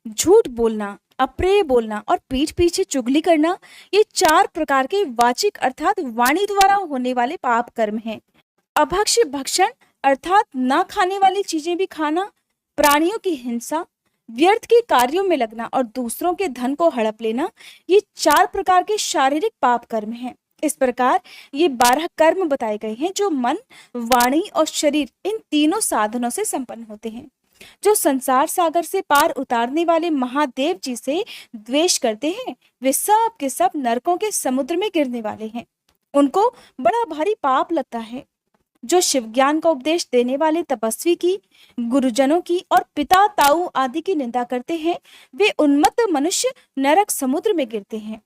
झूठ बोलना, अप्रिय बोलना और पीठ पीछे चुगली करना, ये 4 प्रकार के वाचिक अर्थात वाणी द्वारा होने वाले पाप कर्म हैं। अभक्ष्य भक्षण अर्थात न खाने वाली चीजें भी खाना, प्राणियों की हिंसा, व्यर्थ के कार्यों में लगना और दूसरों के धन को हड़प लेना, ये 4 प्रकार के शारीरिक पाप कर्म हैं। इस प्रकार ये 12 कर्म बताए गए हैं जो मन, वाणी और शरीर इन तीनों साधनों से संपन्न होते हैं। जो संसार सागर से पार उतारने वाले महादेव जी से द्वेष करते हैं, वे सब के सब नरकों के समुद्र में गिरने वाले हैं। उनको बड़ा भारी पाप लगता है। जो शिव ज्ञान का उपदेश देने वाले तपस्वी की, गुरुजनों की और पिता ताऊ आदि की निंदा करते हैं, वे उन्मत्त मनुष्य नरक समुद्र में गिरते हैं।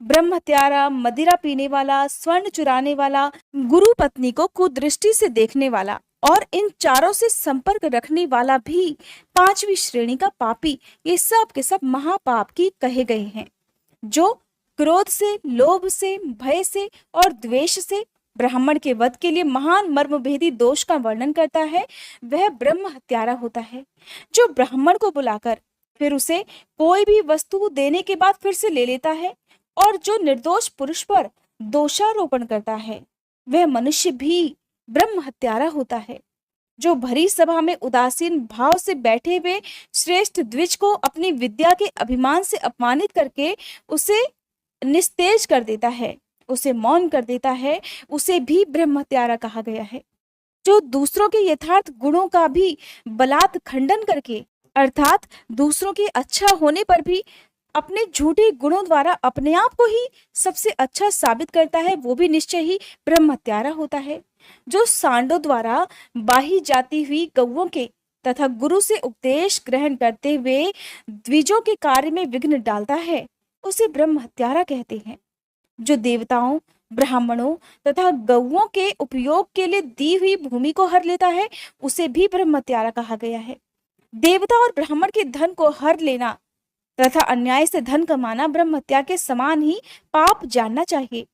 ब्रह्म हत्यारा, मदिरा पीने वाला, स्वर्ण चुराने वाला, गुरु पत्नी को कुदृष्टि से देखने वाला और इन चारों से संपर्क रखने वाला भी 5वीं श्रेणी का पापी, ये सब के सब महापाप की कहे गए हैं। जो क्रोध से, लोभ से, भय से और द्वेष से ब्राह्मण के वध के लिए महान मर्मभेदी दोष का वर्णन करता है, वह ब्रह्म हत्यारा होता है। जो ब्राह्मण को बुलाकर फिर उसे कोई भी वस्तु देने के बाद फिर से ले लेता है और जो निर्दोष पुरुष पर दोषारोपण करता है, वह मनुष्य भी ब्रह्म हत्यारा होता है। जो भरी सभा में उदासीन भाव से बैठे हुए श्रेष्ठ द्विज को अपनी विद्या के अभिमान से अपमानित करके उसे निस्तेज कर देता है, उसे मौन कर देता है, उसे भी ब्रह्म हत्यारा कहा गया है। जो दूसरों के यथार्थ गुणों का भी बलात् खंडन करके अर्थात दूसरों के अच्छा होने पर भी अपने झूठे गुणों द्वारा अपने आप को ही सबसे अच्छा साबित करता है, वो भी निश्चय ही ब्रह्म हत्यारा होता है। जो सांडों द्वारा बाही जाती हुई गौओं के तथा गुरु से उपदेश ग्रहण करते हुए द्विजों के कार्य में विघ्न डालता है, उसे ब्रह्म हत्यारा कहते हैं। जो देवताओं, ब्राह्मणों तथा गौओं के उपयोग के लिए दी हुई भूमि को हर लेता है, उसे भी ब्रह्म हत्यारा कहा गया है। देवता और ब्राह्मण के धन को हर लेना तथा अन्याय से धन कमाना ब्रह्म हत्या के समान ही पाप जानना चाहिए।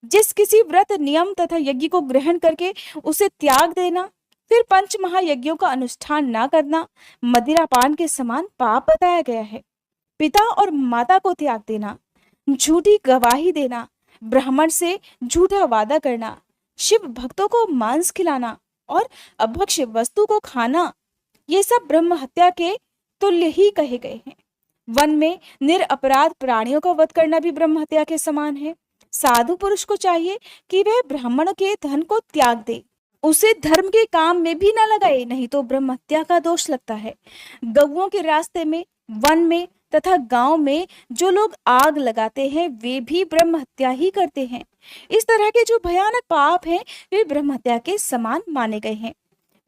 जिस किसी व्रत, नियम तथा यज्ञ को ग्रहण करके उसे त्याग देना, फिर 5 महायज्ञों का अनुष्ठान ना करना मदिरापान के समान पाप बताया गया है। पिता और माता को त्याग देना, झूठी गवाही देना, ब्राह्मण से झूठा वादा करना, शिव भक्तों को मांस खिलाना और अभक्ष्य वस्तु को खाना, ये सब ब्रह्म हत्या के तुल्य ही कहे गए हैं। वन में निरपराध प्राणियों का वध करना भी ब्रह्म हत्या के समान है। साधु पुरुष को चाहिए कि वह ब्राह्मण के धन को त्याग दे, उसे धर्म के काम में भी न लगाए, नहीं तो ब्रह्म हत्या का दोष लगता है। गौओं के रास्ते में, वन में तथा गांव में जो लोग आग लगाते हैं, वे भी ब्रह्म हत्या ही करते हैं। इस तरह के जो भयानक पाप हैं, वे ब्रह्म हत्या के समान माने गए हैं।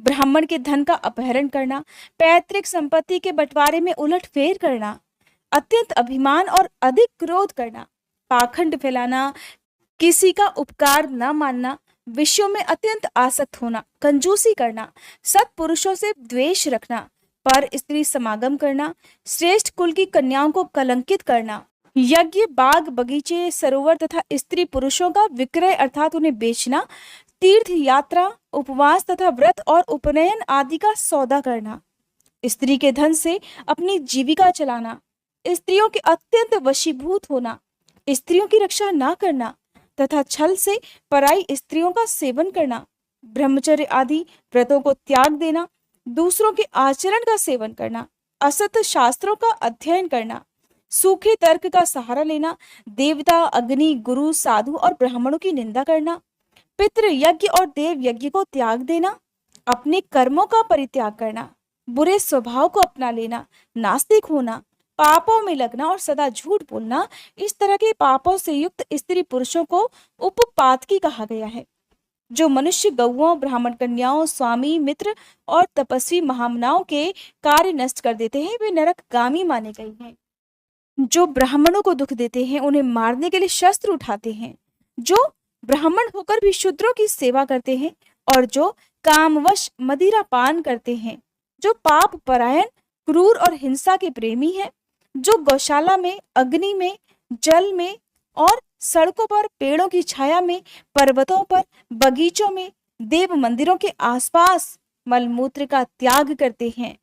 ब्राह्मण के धन का अपहरण करना, पैतृक संपत्ति के बंटवारे में उलटफेर करना, अत्यंत अभिमान और अधिक क्रोध करना, पाखंड फैलाना, किसी का उपकार न मानना, विषयों में अत्यंत आसक्त होना, कंजूसी करना, सत्पुरुषों से द्वेष रखना, पर स्त्री समागम करना, श्रेष्ठ कुल की कन्याओं को कलंकित करना, यज्ञ, बाग, बगीचे, सरोवर तथा स्त्री पुरुषों का विक्रय अर्थात उन्हें बेचना, तीर्थ यात्रा, उपवास तथा व्रत और उपनयन आदि का सौदा करना, स्त्री के धन से अपनी जीविका चलाना, स्त्रियों के अत्यंत वशीभूत होना, स्त्रियों की रक्षा ना करना तथा छल से पराई स्त्रियों का सेवन करना, ब्रह्मचर्य आदि व्रतों को त्याग देना, दूसरों के आचरण का सेवन करना, असत शास्त्रों का अध्ययन करना, सूखे तर्क का सहारा लेना, देवता, अग्नि, गुरु, साधु और ब्राह्मणों की निंदा करना, पितृ यज्ञ और देव यज्ञ को त्याग देना, अपने कर्मों का परित्याग करना, बुरे स्वभाव को अपना लेना, नास्तिक होना, पापों में लगना और सदा झूठ बोलना, इस तरह के पापों से युक्त स्त्री पुरुषों को उपपातकी कहा गया है। जो मनुष्य गौओं, ब्राह्मण कन्याओं, स्वामी, मित्र और तपस्वी महामनाओं के कार्य नष्ट कर देते हैं, वे नरकगामी माने गए हैं। जो ब्राह्मणों को दुख देते हैं, उन्हें मारने के लिए शस्त्र उठाते हैं, जो ब्राह्मण होकर भी शूद्रों की सेवा करते हैं और जो कामवश मदिरा पान करते हैं, जो पाप परायण, क्रूर और हिंसा के प्रेमी हैं, जो गौशाला में, अग्नि में, जल में और सड़कों पर, पेड़ों की छाया में, पर्वतों पर, बगीचों में, देव मंदिरों के आसपास मलमूत्र का त्याग करते हैं।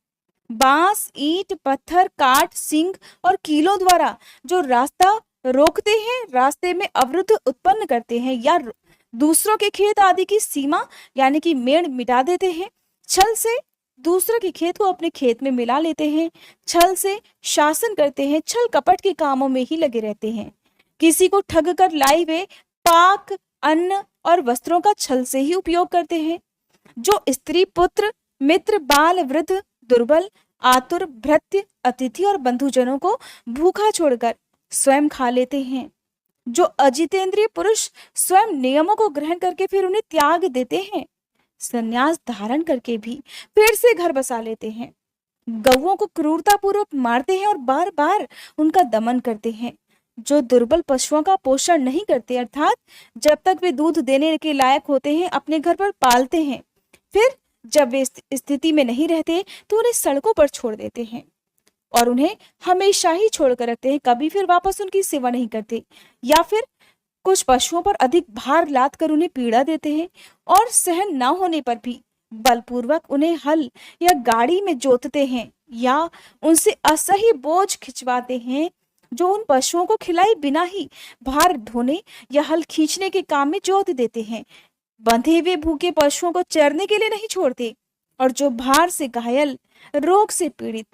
बांस, ईंट, पत्थर, काट, सींग और कीलों द्वारा जो रास्ता रोकते हैं, रास्ते में अवरुद्ध उत्पन्न करते हैं या दूसरों के खेत आदि की सीमा यानी कि मेड़ मिटा देते हैं। छल से दूसरों के खेत को अपने खेत में मिला लेते हैं। छल से शासन करते हैं, छल कपट के कामों में ही लगे रहते हैं। किसी को ठग कर लाई वे पाक, अन्न और वस्त्रों का छल से ही उपयोग करते हैं। जो स्त्री, पुत्र, मित्र, बाल, वृद्ध, दुर्बल, आतुर, भृत्य, अतिथि और बंधुजनों को भूखा छोड़कर स्वयं खा लेते हैं। जो अजितेंद्रिय पुरुष स्वयं नियमों को ग्रहण करके फिर उन्हें त्याग देते हैं। संन्यास धारण करके भी फिर से घर बसा लेते हैं। गौओं को क्रूरतापूर्वक मारते हैं और बार बार उनका दमन करते हैं। जो दुर्बल पशुओं का पोषण नहीं करते, अर्थात जब तक वे दूध देने के लायक होते हैं अपने घर पर पालते हैं, फिर जब वे स्थिति में नहीं रहते तो उन्हें सड़कों पर छोड़ देते हैं और उन्हें हमेशा ही छोड़कर रखते हैं, कभी फिर वापस उनकी सेवा नहीं करते। या फिर कुछ पशुओं पर अधिक भार लाद कर उन्हें पीड़ा देते हैं और सहन न होने पर भी बलपूर्वक उन्हें हल या गाड़ी में जोतते हैं या उनसे असह्य बोझ खिंचवाते हैं, जो उन पशुओं को खिलाए बिना ही भार ढोने या हल खींचने के काम में जोत देते हैं। बंधे हुए भूखे पशुओं को चरने के लिए नहीं छोड़ते और जो भार से घायल, रोग से पीड़ित,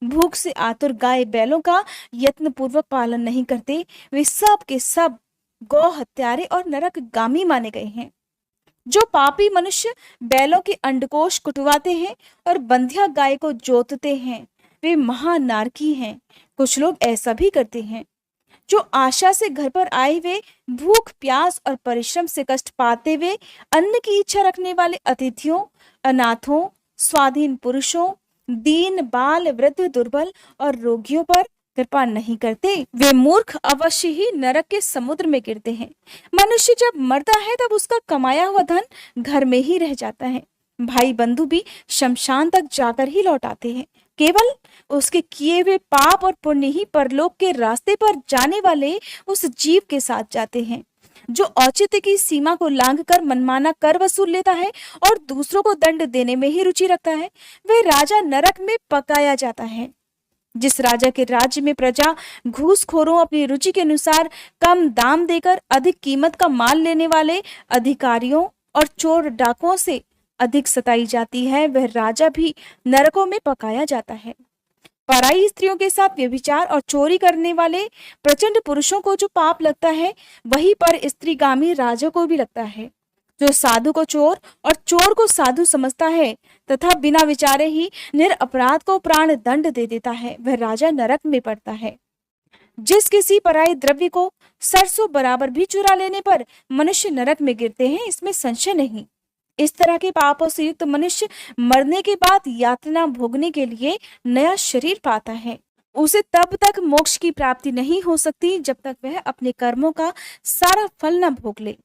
भूख से आतुर गाय बैलों का यत्न पूर्वक पालन नहीं करते, वे सब के सब गौ हत्यारे और नरकगामी माने गए हैं। जो पापी मनुष्य बैलों के अंडकोश कुटवाते हैं और बंधिया गाय को जोतते हैं, वे महानारकी हैं। कुछ लोग ऐसा भी करते हैं। जो आशा से घर पर आए हुए भूख, प्यास और परिश्रम से कष्ट पाते हुए अन्न की इच्छा रखने वाले अतिथियों, अनाथों, स्वाधीन पुरुषों, दीन, बाल, वृद्ध, दुर्बल और रोगियों पर कृपा नहीं करते, वे मूर्ख अवश्य ही नरक के समुद्र में गिरते हैं। मनुष्य जब मरता है तब उसका कमाया हुआ धन घर में ही रह जाता है। भाई बंधु भी शमशान तक जाकर ही लौट आते हैं। केवल उसके किए हुए पाप और पुण्य ही परलोक के रास्ते पर जाने वाले उस जीव के साथ जाते हैं। जो औचित्य की सीमा को लांघकर मनमाना कर वसूल लेता है और दूसरों को दंड देने में ही रुचि रखता है, वह राजा नरक में पकाया जाता है। जिस राजा के राज्य में प्रजा घूसखोरों, अपनी रुचि के अनुसार कम दाम देकर अधिक कीमत का माल लेने वाले अधिकारियों और चोर डाकुओं से अधिक सताई जाती है, वह राजा भी नरकों में पकाया जाता है। पराई स्त्रियों के साथ व्यभिचार और चोरी करने वाले प्रचंड पुरुषों को जो पाप लगता है, वही पर स्त्रीगामी राजा को भी लगता है। जो साधु को चोर और चोर को साधु समझता है तथा बिना विचारे ही निरपराध को प्राण दंड दे देता है, वह राजा नरक में पड़ता है। जिस किसी पराये द्रव्य को सरसों बराबर भी चुरा लेने पर मनुष्य नरक में गिरते हैं, इसमें संशय नहीं। इस तरह के पापों से युक्त मनुष्य मरने के बाद यातना भोगने के लिए नया शरीर पाता है। उसे तब तक मोक्ष की प्राप्ति नहीं हो सकती जब तक वह अपने कर्मों का सारा फल न भोग ले।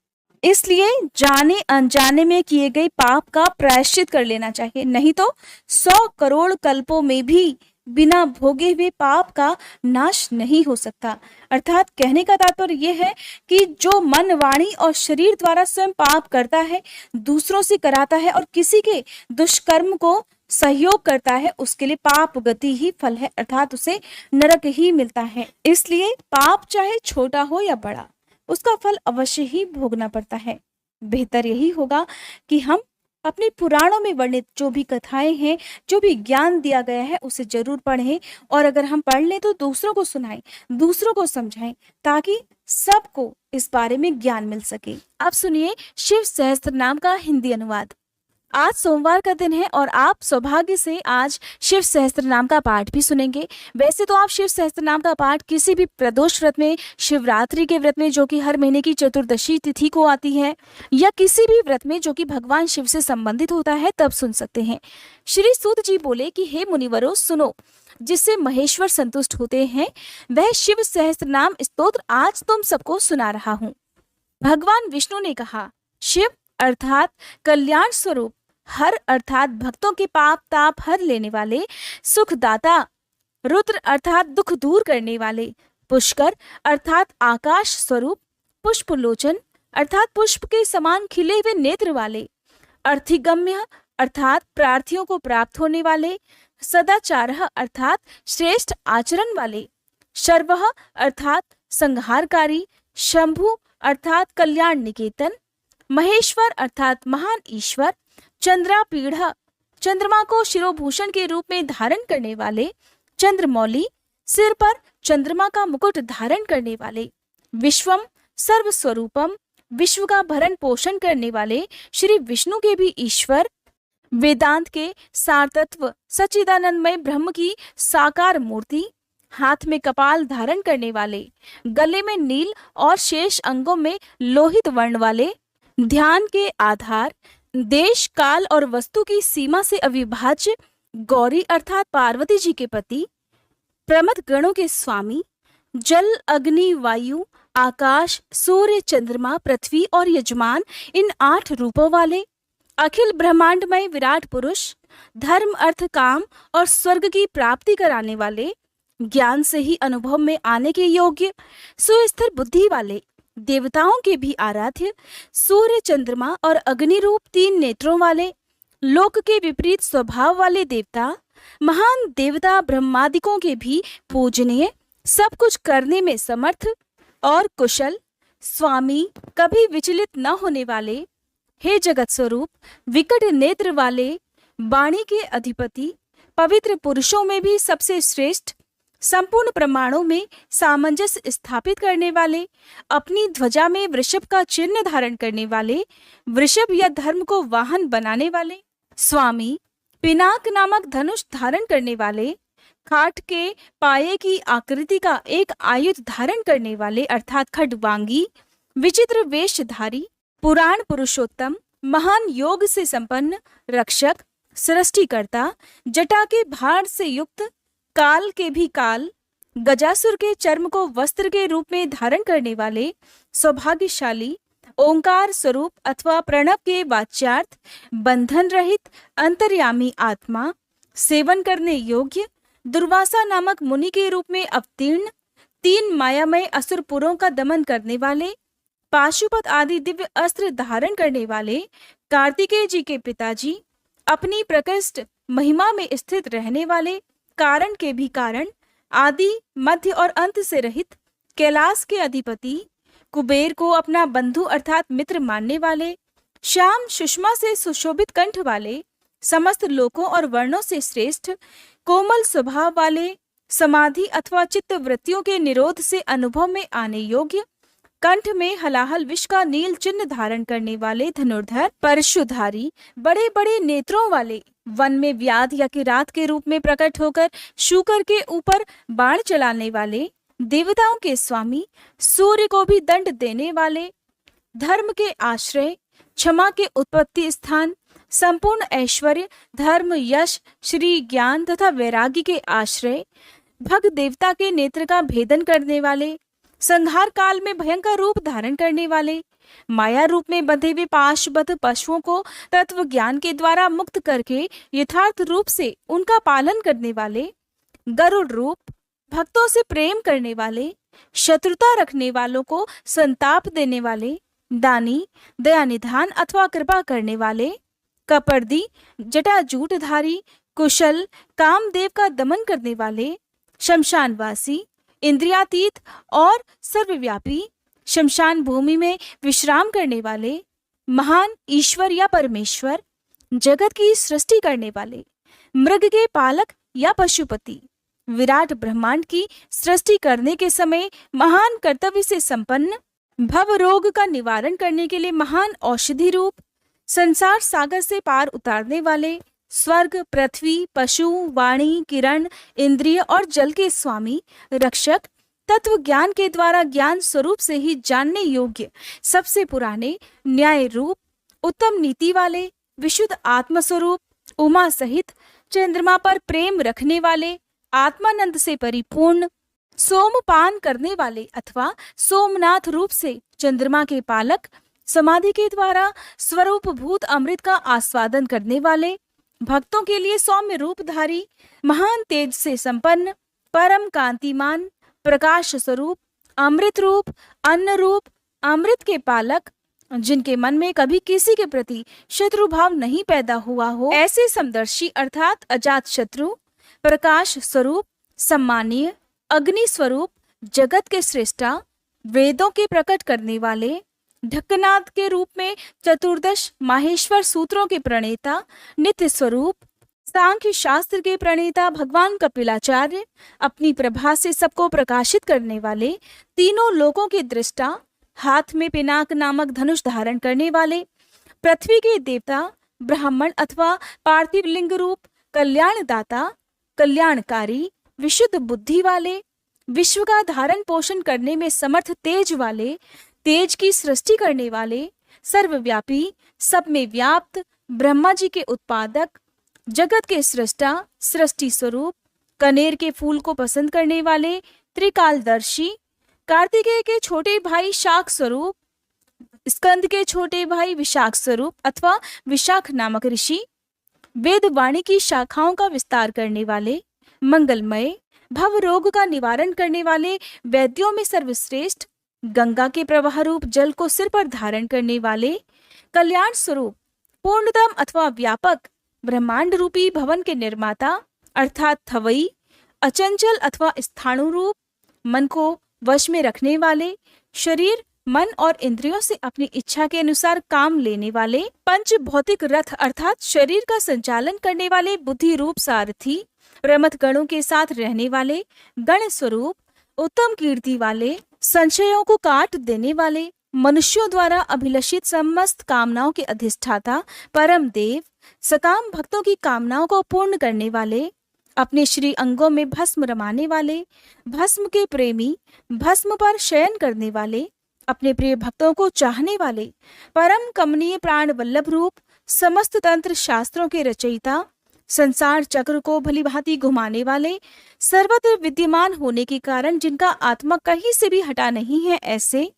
इसलिए जाने अनजाने में किए गए पाप का प्रायश्चित कर लेना चाहिए, नहीं तो 100 करोड़ कल्पों में भी बिना भोगे हुए पाप का नाश नहीं हो सकता। अर्थात कहने का तात्पर्य यह है कि जो मन, वाणी और शरीर द्वारा स्वयं पाप करता है, दूसरों से कराता है और किसी के दुष्कर्म को सहयोग करता है, उसके लिए पाप गति ही फल है, अर्थात उसे नरक ही मिलता है। इसलिए पाप चाहे छोटा हो या बड़ा, उसका फल अवश्य ही भोगना पड़ता है। बेहतर यही होगा कि हम अपने पुराणों में वर्णित जो भी कथाएं हैं, जो भी ज्ञान दिया गया है, उसे जरूर पढ़ें और अगर हम पढ़ लें तो दूसरों को सुनाएं, दूसरों को समझाएं, ताकि सबको इस बारे में ज्ञान मिल सके। अब सुनिए शिव सहस्त्र नाम का हिंदी अनुवाद। आज सोमवार का दिन है और आप सौभाग्य से आज शिव सहस्त्र नाम का पाठ भी सुनेंगे। वैसे तो आप शिव सहस्त्र नाम का पाठ किसी भी प्रदोष व्रत में, शिवरात्रि के व्रत में जो कि हर महीने की चतुर्दशी तिथि को आती है, या किसी भी व्रत में जो कि भगवान शिव से संबंधित होता है, तब सुन सकते हैं। श्री सूत जी बोले कि हे मुनिवरों, सुनो, जिससे महेश्वर संतुष्ट होते हैं वह शिव सहस्त्र नाम स्तोत्र आज तुम सबको सुना रहा हूँ। भगवान विष्णु ने कहा, शिव अर्थात कल्याण स्वरूप, हर अर्थात भक्तों के पाप ताप हर लेने वाले, सुखदाता, रुद्र अर्थात दुख दूर करने वाले, पुष्कर अर्थात आकाश स्वरूप, पुष्प लोचन अर्थात पुष्प के समान खिले हुए नेत्र वाले, अर्थिगम्य अर्थात प्रार्थियों को प्राप्त होने वाले, सदाचारः अर्थात श्रेष्ठ आचरण वाले, शर्वः अर्थात संहारकारी, शंभु अर्थात कल्याण निकेतन, महेश्वर अर्थात महान ईश्वर, चंद्रापीढ़ चंद्रमा को शिरोभूषण के रूप में धारण करने वाले, चंद्रमौली सिर पर चंद्रमा का मुकुट धारण करने वाले, विश्वम सर्वस्वरूपम विश्व का भरण पोषण करने वाले श्री विष्णु के भी ईश्वर, वेदांत के सार तत्व सच्चिदानंदमय ब्रह्म की साकार मूर्ति, हाथ में कपाल धारण करने वाले, गले में नील और शेष अंगों में लोहित वर्ण वाले, ध्यान के आधार, देश काल और वस्तु की सीमा से अविभाज्य गौरी अर्थात पार्वती जी के पति, प्रमथ गणों के स्वामी, जल अग्नि वायु आकाश सूर्य चंद्रमा पृथ्वी और यजमान इन 8 रूपों वाले, अखिल ब्रह्मांडमय विराट पुरुष, धर्म अर्थ काम और स्वर्ग की प्राप्ति कराने वाले, ज्ञान से ही अनुभव में आने के योग्य, सुस्थिर बुद्धि वाले, देवताओं के भी आराध्य, सूर्य चंद्रमा और अग्नि रूप 3 नेत्रों वाले, लोक के विपरीत स्वभाव वाले देवता, महान देवता ब्रह्मादिकों के भी पूजनीय, सब कुछ करने में समर्थ और कुशल, स्वामी, कभी विचलित न होने वाले, हे जगत स्वरूप, विकट नेत्र वाले, वाणी के अधिपति, पवित्र पुरुषों में भी सबसे श्रेष्ठ, संपूर्ण प्रमाणों में सामंजस्य स्थापित करने वाले, अपनी ध्वजा में वृषभ का चिन्ह धारण करने वाले, वृषभ या धर्म को वाहन बनाने वाले, स्वामी, पिनाक नामक धनुष धारण करने वाले, खाट के पाये की आकृति का एक आयुध धारण करने वाले अर्थात खड्वांगी, विचित्र वेशधारी, पुराण पुरुषोत्तम, महान योग से संपन्न, रक्षक, सृष्टिकर्ता, जटा के भार से युक्त, काल के भी काल, गजासुर के चर्म को वस्त्र के रूप में धारण करने वाले, सौभाग्यशाली, ओंकार स्वरूप अथवा प्रणव के वाच्यार्थ, बंधन रहित, अंतर्यामी आत्मा, सेवन करने योग्य, दुर्वासा नामक मुनि के रूप में अवतीर्ण, 3 मायामय असुरपुरों का दमन करने वाले, पाशुपत आदि दिव्य अस्त्र धारण करने वाले, कार्तिकेय जी के पिताजी, अपनी प्रकृष्ट महिमा में स्थित रहने वाले, कारण के भी कारण, आदि मध्य और अंत से रहित, कैलाश के अधिपति, कुबेर को अपना बंधु अर्थात मित्र मानने वाले, श्याम सुषमा से सुशोभित कंठ वाले, समस्त लोकों और वर्णों से श्रेष्ठ, कोमल स्वभाव वाले, समाधि अथवा चित्त वृत्तियों के निरोध से अनुभव में आने योग्य, कंठ में हलाहल विष का नील चिन्ह धारण करने वाले, धनुर्धर, परशुधारी, बड़े बड़े नेत्रों वाले, वन में व्याध या किरात के रूप में प्रकट होकर शूकर के ऊपर बाण चलाने वाले, देवताओं के स्वामी, सूर्य को भी दंड देने वाले, धर्म के आश्रय, क्षमा के उत्पत्ति स्थान, संपूर्ण ऐश्वर्य, धर्म, यश, श्री, ज्ञान तथा वैराग्य के आश्रय, भग देवता के नेत्र का भेदन करने वाले, संहार काल में भयंकर रूप धारण करने वाले, माया रूप में बंधे हुए पाशबद्ध पशुओं को तत्व ज्ञान के द्वारा मुक्त करके यथार्थ रूप से उनका पालन करने वाले, गरुड़ रूप, भक्तों से प्रेम करने वाले, शत्रुता रखने वालों को संताप देने वाले, दानी, दया निधान अथवा कृपा करने वाले, कपर्दी, जटाजूटधारी, कुशल, कामदेव का दमन करने वाले, शमशानवासी, इंद्रियातीत और सर्वव्यापी, शमशान भूमि में विश्राम करने वाले, महान ईश्वर या परमेश्वर, जगत की सृष्टि करने वाले, मृग के पालक या पशुपति, विराट ब्रह्मांड की सृष्टि करने के समय महान कर्तव्य से संपन्न, भव रोग का निवारण करने के लिए महान औषधि रूप, संसार सागर से पार उतारने वाले, स्वर्ग, पृथ्वी, पशु, वाणी, किरण, इंद्रिय और जल के स्वामी, रक्षक, तत्व ज्ञान के द्वारा ज्ञान स्वरूप से ही जानने योग्य, सबसे पुराने, न्याय रूप, उत्तम नीति वाले, विशुद्ध आत्म स्वरूप, उमा सहित, चंद्रमा पर प्रेम रखने वाले, आत्मानंद से परिपूर्ण, सोमपान करने वाले अथवा सोमनाथ रूप से चंद्रमा के पालक, समाधि के द्वारा स्वरूप भूत अमृत का आस्वादन करने वाले, भक्तों के लिए सौम्य रूपधारी, महान तेज से संपन्न, परम कांतिमान, प्रकाश स्वरूप, अमृत रूप, अन्न रूप, अमृत के पालक, जिनके मन में कभी किसी के प्रति शत्रु भाव नहीं पैदा हुआ हो, ऐसे समदर्शी अर्थात अजात शत्रु, प्रकाश स्वरूप, सम्मानीय, अग्नि स्वरूप, जगत के सृष्टा, वेदों के प्रकट करने वाले, ढक्कनाद के रूप में चतुर्दश माहेश्वर सूत्रों के प्रणेता, नित्य स्वरूप, सांख्य शास्त्र के प्रणेता भगवान कपिलाचार्य, अपनी प्रभा से सबको प्रकाशित करने वाले, तीनों लोकों के दृष्टा, हाथ में पिनाक नामक धनुष धारण करने वाले, पृथ्वी के देवता, ब्राह्मण अथवा पार्थिव लिंग रूप, कल्याणदाता, कल्याणकारी, विशुद्ध बुद्धि वाले, विश्व का धारण पोषण करने में समर्थ तेज वाले, तेज की सृष्टि करने वाले, सर्वव्यापी, सब में व्याप्त, ब्रह्मा जी के उत्पादक, जगत के सृष्टा, सृष्टि स्वरूप, कनेर के फूल को पसंद करने वाले, त्रिकालदर्शी, कार्तिकेय के छोटे भाई शाक स्वरूप, स्कंद के छोटे भाई विशाख स्वरूप अथवा विशाख नामक ऋषि, वेद वाणी की शाखाओं का विस्तार करने वाले, मंगलमय, भव रोग का निवारण करने वाले, वैद्यों में सर्वश्रेष्ठ, गंगा के प्रवाह रूप जल को सिर पर धारण करने वाले, कल्याण स्वरूप, पूर्णतम अथवा व्यापक, ब्रह्मांड रूपी भवन के निर्माता अर्थात थवई, अचंचल अथवा स्थाणु रूप, मन को वश में रखने वाले, शरीर, मन और इंद्रियों से अपनी इच्छा के अनुसार काम लेने वाले, पंच भौतिक रथ अर्थात शरीर का संचालन करने वाले, बुद्धि रूप सारथी, रमत गणों के साथ रहने वाले, गण स्वरूप, उत्तम कीर्ति वाले, संशयों को काट देने वाले, मनुष्यों द्वारा अभिलषित समस्त कामनाओं के अधिष्ठाता, परम देव, सकाम भक्तों की कामनाओं को पूर्ण करने वाले, अपने श्री अंगों में भस्म रमाने वाले, भस्म के प्रेमी, भस्म पर शयन करने वाले, अपने प्रिय भक्तों को चाहने वाले, परम कमनीय प्राण वल्लभ रूप, समस्त तंत्र शास्त्रों के रचयिता, संसार चक्र को भलीभांति घुमाने वाले, सर्वत्र विद्यमान होने के कारण जिनका आत्मा कहीं से भी हटा नहीं है, ऐसे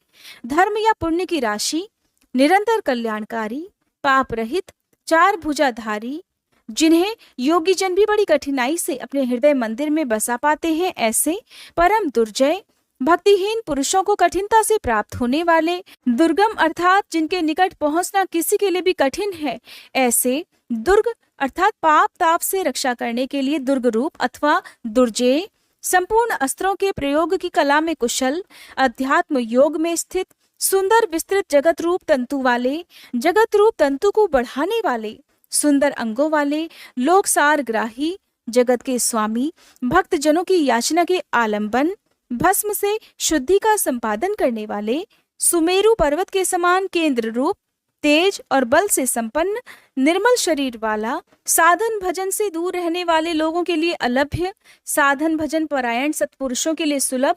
धर्म या पुण्य की राशि, निरंतर कल्याणकारी, पाप रहित, चार भुजाधारी, जिन्हें योगी जन भी बड़ी कठिनाई से अपने हृदय मंदिर में बसा पाते हैं, ऐसे परम दुर्जय, भक्तिहीन पुरुषों को कठिनता से प्राप्त होने वाले, दुर्गम अर्थात जिनके निकट पहुंचना किसी के लिए भी कठिन है, ऐसे दुर्ग अर्थात पाप ताप से रक्षा करने के लिए दुर्ग रूप अथवा दुर्जय, संपूर्ण अस्त्रों के प्रयोग की कला में कुशल, अध्यात्म योग में स्थित, सुंदर विस्तृत जगत रूप तंतु वाले, जगत रूप तंतु को बढ़ाने वाले, सुंदर अंगों वाले, लोक सार ग्राही, जगत के स्वामी, भक्त जनों की याचना के आलंबन, भस्म से शुद्धि का संपादन करने वाले, सुमेरु पर्वत के समान केंद्र रूप, तेज और बल से संपन्न, निर्मल शरीर वाला, साधन भजन से दूर रहने वाले लोगों के लिए अलभ्य, साधन भजन परायण सत्पुरुषों के लिए सुलभ,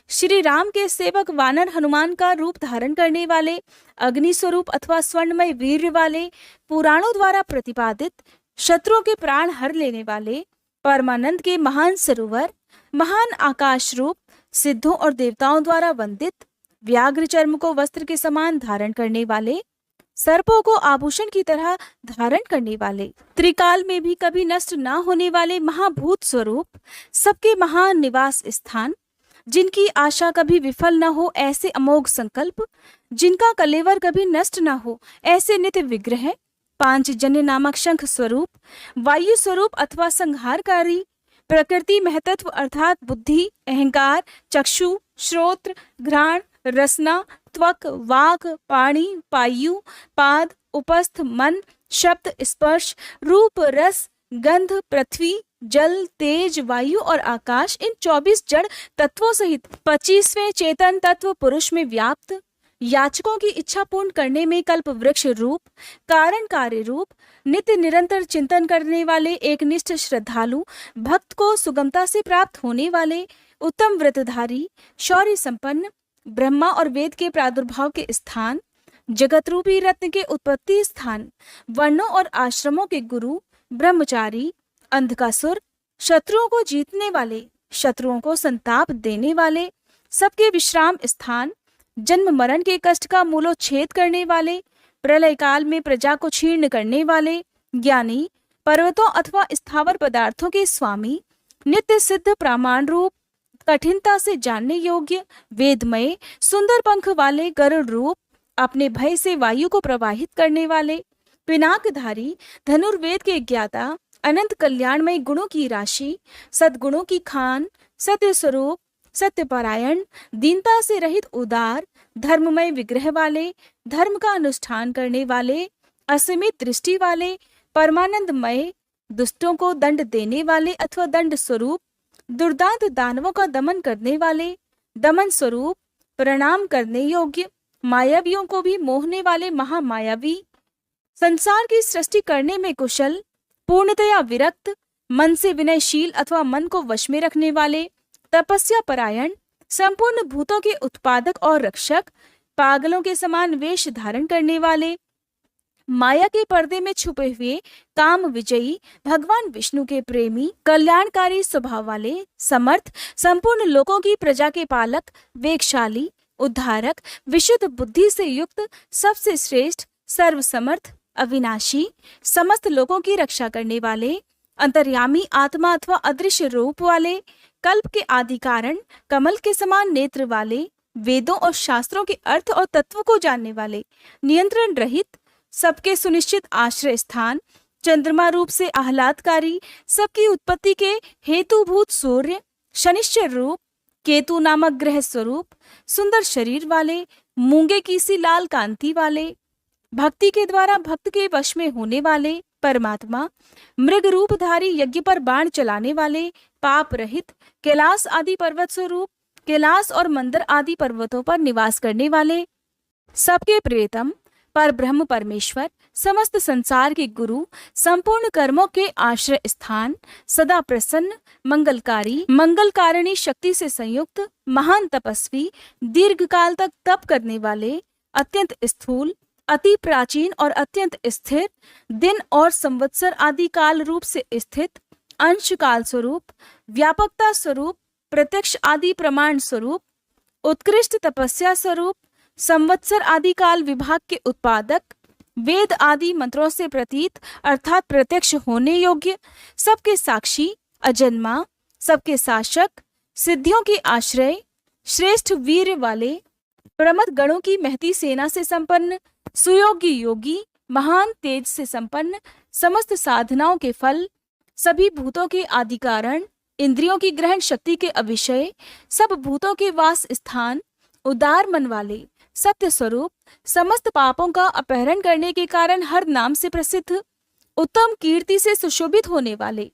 श्री राम के सेवक वानर हनुमान का रूप धारण करने वाले, अग्नि स्वरूप अथवा स्वर्णमय वीर्य वाले, पुराणों द्वारा प्रतिपादित, शत्रुओं के प्राण हर लेने वाले, परमानंद के महान सरोवर, महान आकाश रूप, सिद्धों और देवताओं द्वारा वंदित, व्याघ्र चर्म को वस्त्र के समान धारण करने वाले, सर्पों को आभूषण की तरह धारण करने वाले, त्रिकाल में भी कभी नष्ट न होने वाले महाभूत स्वरूप, सबके महान निवास स्थान, जिनकी आशा कभी विफल न हो ऐसे अमोघ संकल्प, जिनका कलेवर कभी नष्ट न हो ऐसे नित्य विग्रह, पांचजन्य नामक शंख स्वरूप, वायु स्वरूप अथवा संहारकारी, प्रकृति महतत्व अर्थात बुद्धि, अहंकार, चक्षु, श्रोत्र, घ्राण, रसना, त्वक, वाक, पाणी, पायु, पाद, उपस्थ, मन, शब्द, स्पर्श, रूप, रस, गंध, पृथ्वी, जल, तेज, वायु और आकाश, इन 24 जड़ तत्वों सहित 25वें चेतन तत्व पुरुष में व्याप्त, याचकों की इच्छा पूर्ण करने में कल्प वृक्ष रूप, कारण कार्य रूप, नित्य निरंतर चिंतन करने वाले एकनिष्ठ श्रद्धालु, भक्त को सुगमता से प्राप्त होने वाले, उत्तम व्रतधारी, शौर्य संपन्न, ब्रह्मा और वेद के प्रादुर्भाव के स्थान, जगत रूपी रत्न के उत्पत्ति स्थान, वर्णों और आश्रमों के गुरु, ब्रह्मचारी, अंधकासुर, शत्रुओं को जीतने वाले, शत्रुओं को संताप देने वाले, सबके विश्राम स्थान, जन्म मरण के कष्ट का मूलोच्छेद करने वाले, प्रलय काल में प्रजा को छीर्ण करने वाले, ज्ञानी, पर्वतों अथवा स्थावर पदार्थों के स्वामी, नित्य सिद्ध प्रामाण रूप, कठिनता से जानने योग्य, वेदमय, सुंदर पंख वाले गरुड़ रूप, अपने भय से वायु को प्रवाहित करने वाले, पिनाकधारी, धनुर्वेद के ज्ञाता, अनंत कल्याणमय गुणों की राशि, सद्गुणों की खान, सत्य स्वरूप, सत्यपरायण, दीनता से रहित उदार, धर्ममय विग्रह वाले, धर्म का अनुष्ठान करने वाले, असीमित दृष्टि वाले, परमानंदमय, दुष्टों को दंड देने वाले अथवा दंड स्वरूप, दुर्दांत दानवों का दमन करने वाले, दमन स्वरूप, प्रणाम करने योग्य, मायावियों को भी मोहने वाले महामायावी, संसार की सृष्टि करने में कुशल, पूर्णतया विरक्त, मन से विनयशील अथवा मन को वश में रखने वाले, तपस्या परायण, संपूर्ण भूतों के उत्पादक और रक्षक, पागलों के समान वेश धारण करने वाले, माया के पर्दे में छुपे हुए काम विजयी, भगवान विष्णु के प्रेमी, कल्याणकारी स्वभाव वाले, समर्थ, संपूर्ण लोकों की प्रजा के पालक, वेगशाली, उद्धारक, विशुद्ध बुद्धि से युक्त, सबसे श्रेष्ठ, सर्वसमर्थ, अविनाशी, समस्त लोगों की रक्षा करने वाले, अंतर्यामी आत्मा अथवा अदृश्य रूप वाले, कल्प के आदि कारण, कमल के समान नेत्र वाले, वेदों और शास्त्रों के अर्थ और तत्व को जानने वाले, नियंत्रण रहित, सबके सुनिश्चित आश्रय स्थान, चंद्रमा रूप से आह्लादकारी, सबकी उत्पत्ति के हेतुभूत सूर्य, शनिश्चर रूप, केतु नामक ग्रह स्वरूप, सुंदर शरीर वाले, मूंगे की सी लाल कांति वाले, भक्ति के द्वारा भक्त के वश में होने वाले, परमात्मा, मृग रूपधारी, यज्ञ पर बाण चलाने वाले, पाप रहित, कैलाश आदि पर्वत स्वरूप, कैलाश और मंदर आदि पर्वतों पर निवास करने वाले, सबके प्रियतम, पर ब्रह्म परमेश्वर, समस्त संसार के गुरु, संपूर्ण कर्मों के आश्रय स्थान, सदा प्रसन्न, मंगलकारी, मंगल कारिणी शक्ति से संयुक्त, महान तपस्वी, दीर्घ काल तक तप करने वाले, अत्यंत स्थूल, अति प्राचीन और अत्यंत स्थिर, दिन और संवत्सर आदि काल रूप से स्थित, अंश काल स्वरूप, व्यापकता स्वरूप, प्रत्यक्ष आदि प्रमाण स्वरूप, उत्कृष्ट तपस्या स्वरूप, संवत्सर आदि काल विभाग के उत्पादक, वेद आदि मंत्रों से प्रतीत अर्थात प्रत्यक्ष होने योग्य, सबके साक्षी, अजन्मा, सबके शासक, सिद्धियों के आश्रय, श्रेष्ठ वीर वाले, प्रमथ गणों की महती सेना से संपन्न, सुयोग्य योगी, महान तेज से संपन्न, समस्त साधनाओं के फल, सभी भूतों के आदि कारण, इंद्रियों की ग्रहण शक्ति के अविषय, सब भूतों के वास स्थान, उदार मन वाले, सत्य स्वरूप, समस्त पापों का अपहरण करने के कारण हर नाम से प्रसिद्ध, उत्तम कीर्ति से सुशोभित होने वाले,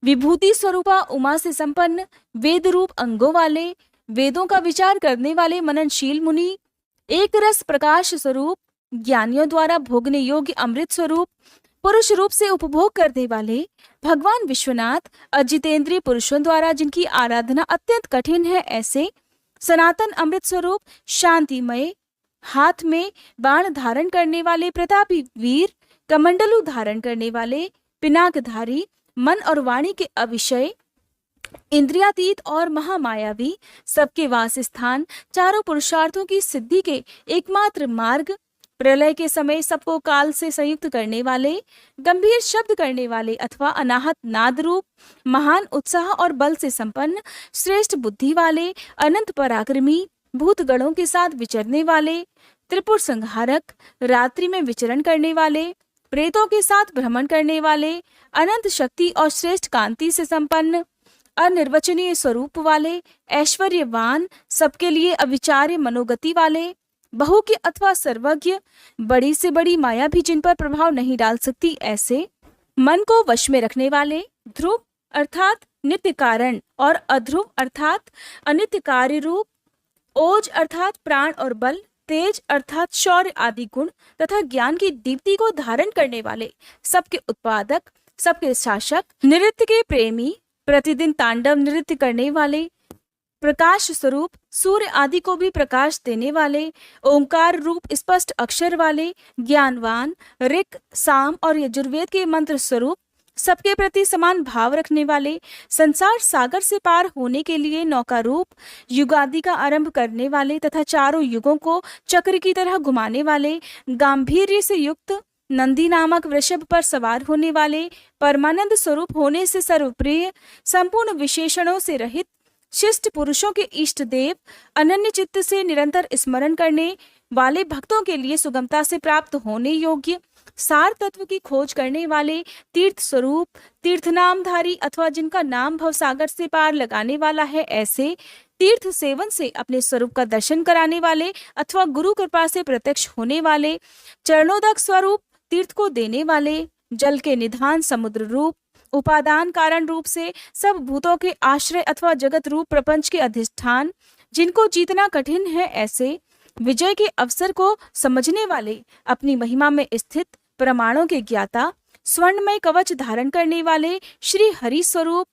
विभूति स्वरूपा उमा से संपन्न, वेद रूप अंगों वाले, वेदों का विचार करने वाले मननशील मुनि, एक रस प्रकाश स्वरूप, ज्ञानियों द्वारा भोगने योग्य अमृत स्वरूप, पुरुष रूप से उपभोग करने वाले, भगवान विश्वनाथ, अजितेंद्रिय पुरुषों द्वारा जिनकी आराधना अत्यंत कठिन है, ऐसे सनातन अमृत स्वरूप, शांतिमय, हाथ में बाण धारण करने वाले प्रतापी वीर, कमंडलू धारण करने वाले, पिनाकधारी, मन और वाणी के अविषय, इंद्रियातीत और महामायावी, सबके वास स्थान, चारों पुरुषार्थों की सिद्धि के एकमात्र मार्ग, प्रलय के समय सबको काल से संयुक्त करने वाले, गंभीर शब्द करने वाले अथवा अनाहत नाद रूप, महान उत्साह और बल से संपन्न, श्रेष्ठ बुद्धि वाले, अनंत पराक्रमी, भूतगणों के साथ विचरने वाले, त्रिपुर संहारक, रात्रि में विचरण करने वाले, प्रेतों के साथ भ्रमण करने वाले, अनंत शक्ति और श्रेष्ठ कांति से संपन्न, अनिर्वचनीय स्वरूप वाले, ऐश्वर्यवान, सबके लिए अविचार्य मनोगति वाले, बहु के अथवा सर्वज्ञ, बड़ी से बड़ी माया भी जिन पर प्रभाव नहीं डाल सकती, ऐसे मन को वश में रखने वाले, ध्रुव अर्थात नित्य कारण और अध्रुव अर्थात अनित्य कार्य रूप, ओज अर्थात प्राण और बल, तेज अर्थात शौर्य आदि गुण तथा ज्ञान की दीप्ति को धारण करने वाले, सबके उत्पादक, सबके शासक, नृत्य के प्रेमी, प्रतिदिन तांडव नृत्य करने वाले, प्रकाश स्वरूप, सूर्य आदि को भी प्रकाश देने वाले, ओंकार रूप स्पष्ट अक्षर वाले, ज्ञानवान, ऋक, साम और यजुर्वेद के मंत्र स्वरूप, सबके प्रति समान भाव रखने वाले, संसार सागर से पार होने के लिए नौका रूप, युगादि का आरंभ करने वाले तथा चारों युगों को चक्र की तरह घुमाने वाले, गांभीर्य से युक्त, नंदी नामक वृषभ पर सवार होने वाले, परमानंद स्वरूप होने से सर्वप्रिय, संपूर्ण विशेषणों से रहित, शिष्ट पुरुषों के इष्ट देव, अनन्य चित्त से निरंतर स्मरण करने वाले भक्तों के लिए सुगमता से प्राप्त होने योग्य, सार तत्व की खोज करने वाले, तीर्थ स्वरूप, तीर्थ नामधारी अथवा जिनका नाम भवसागर से पार लगाने वाला है, ऐसे तीर्थ सेवन से अपने स्वरूप का दर्शन कराने वाले अथवा गुरु कृपा से प्रत्यक्ष होने वाले, चरणोदक स्वरूप तीर्थ को देने वाले, जल के निधान समुद्र रूप, उपादान कारण रूप से सब भूतों के आश्रय अथवा जगत रूप प्रपंच के अधिष्ठान, जिनको जीतना कठिन है, ऐसे विजय के अवसर को समझने वाले, अपनी महिमा में स्थित प्रमाणों के ज्ञाता, स्वर्णमय कवच धारण करने वाले श्री हरि स्वरूप,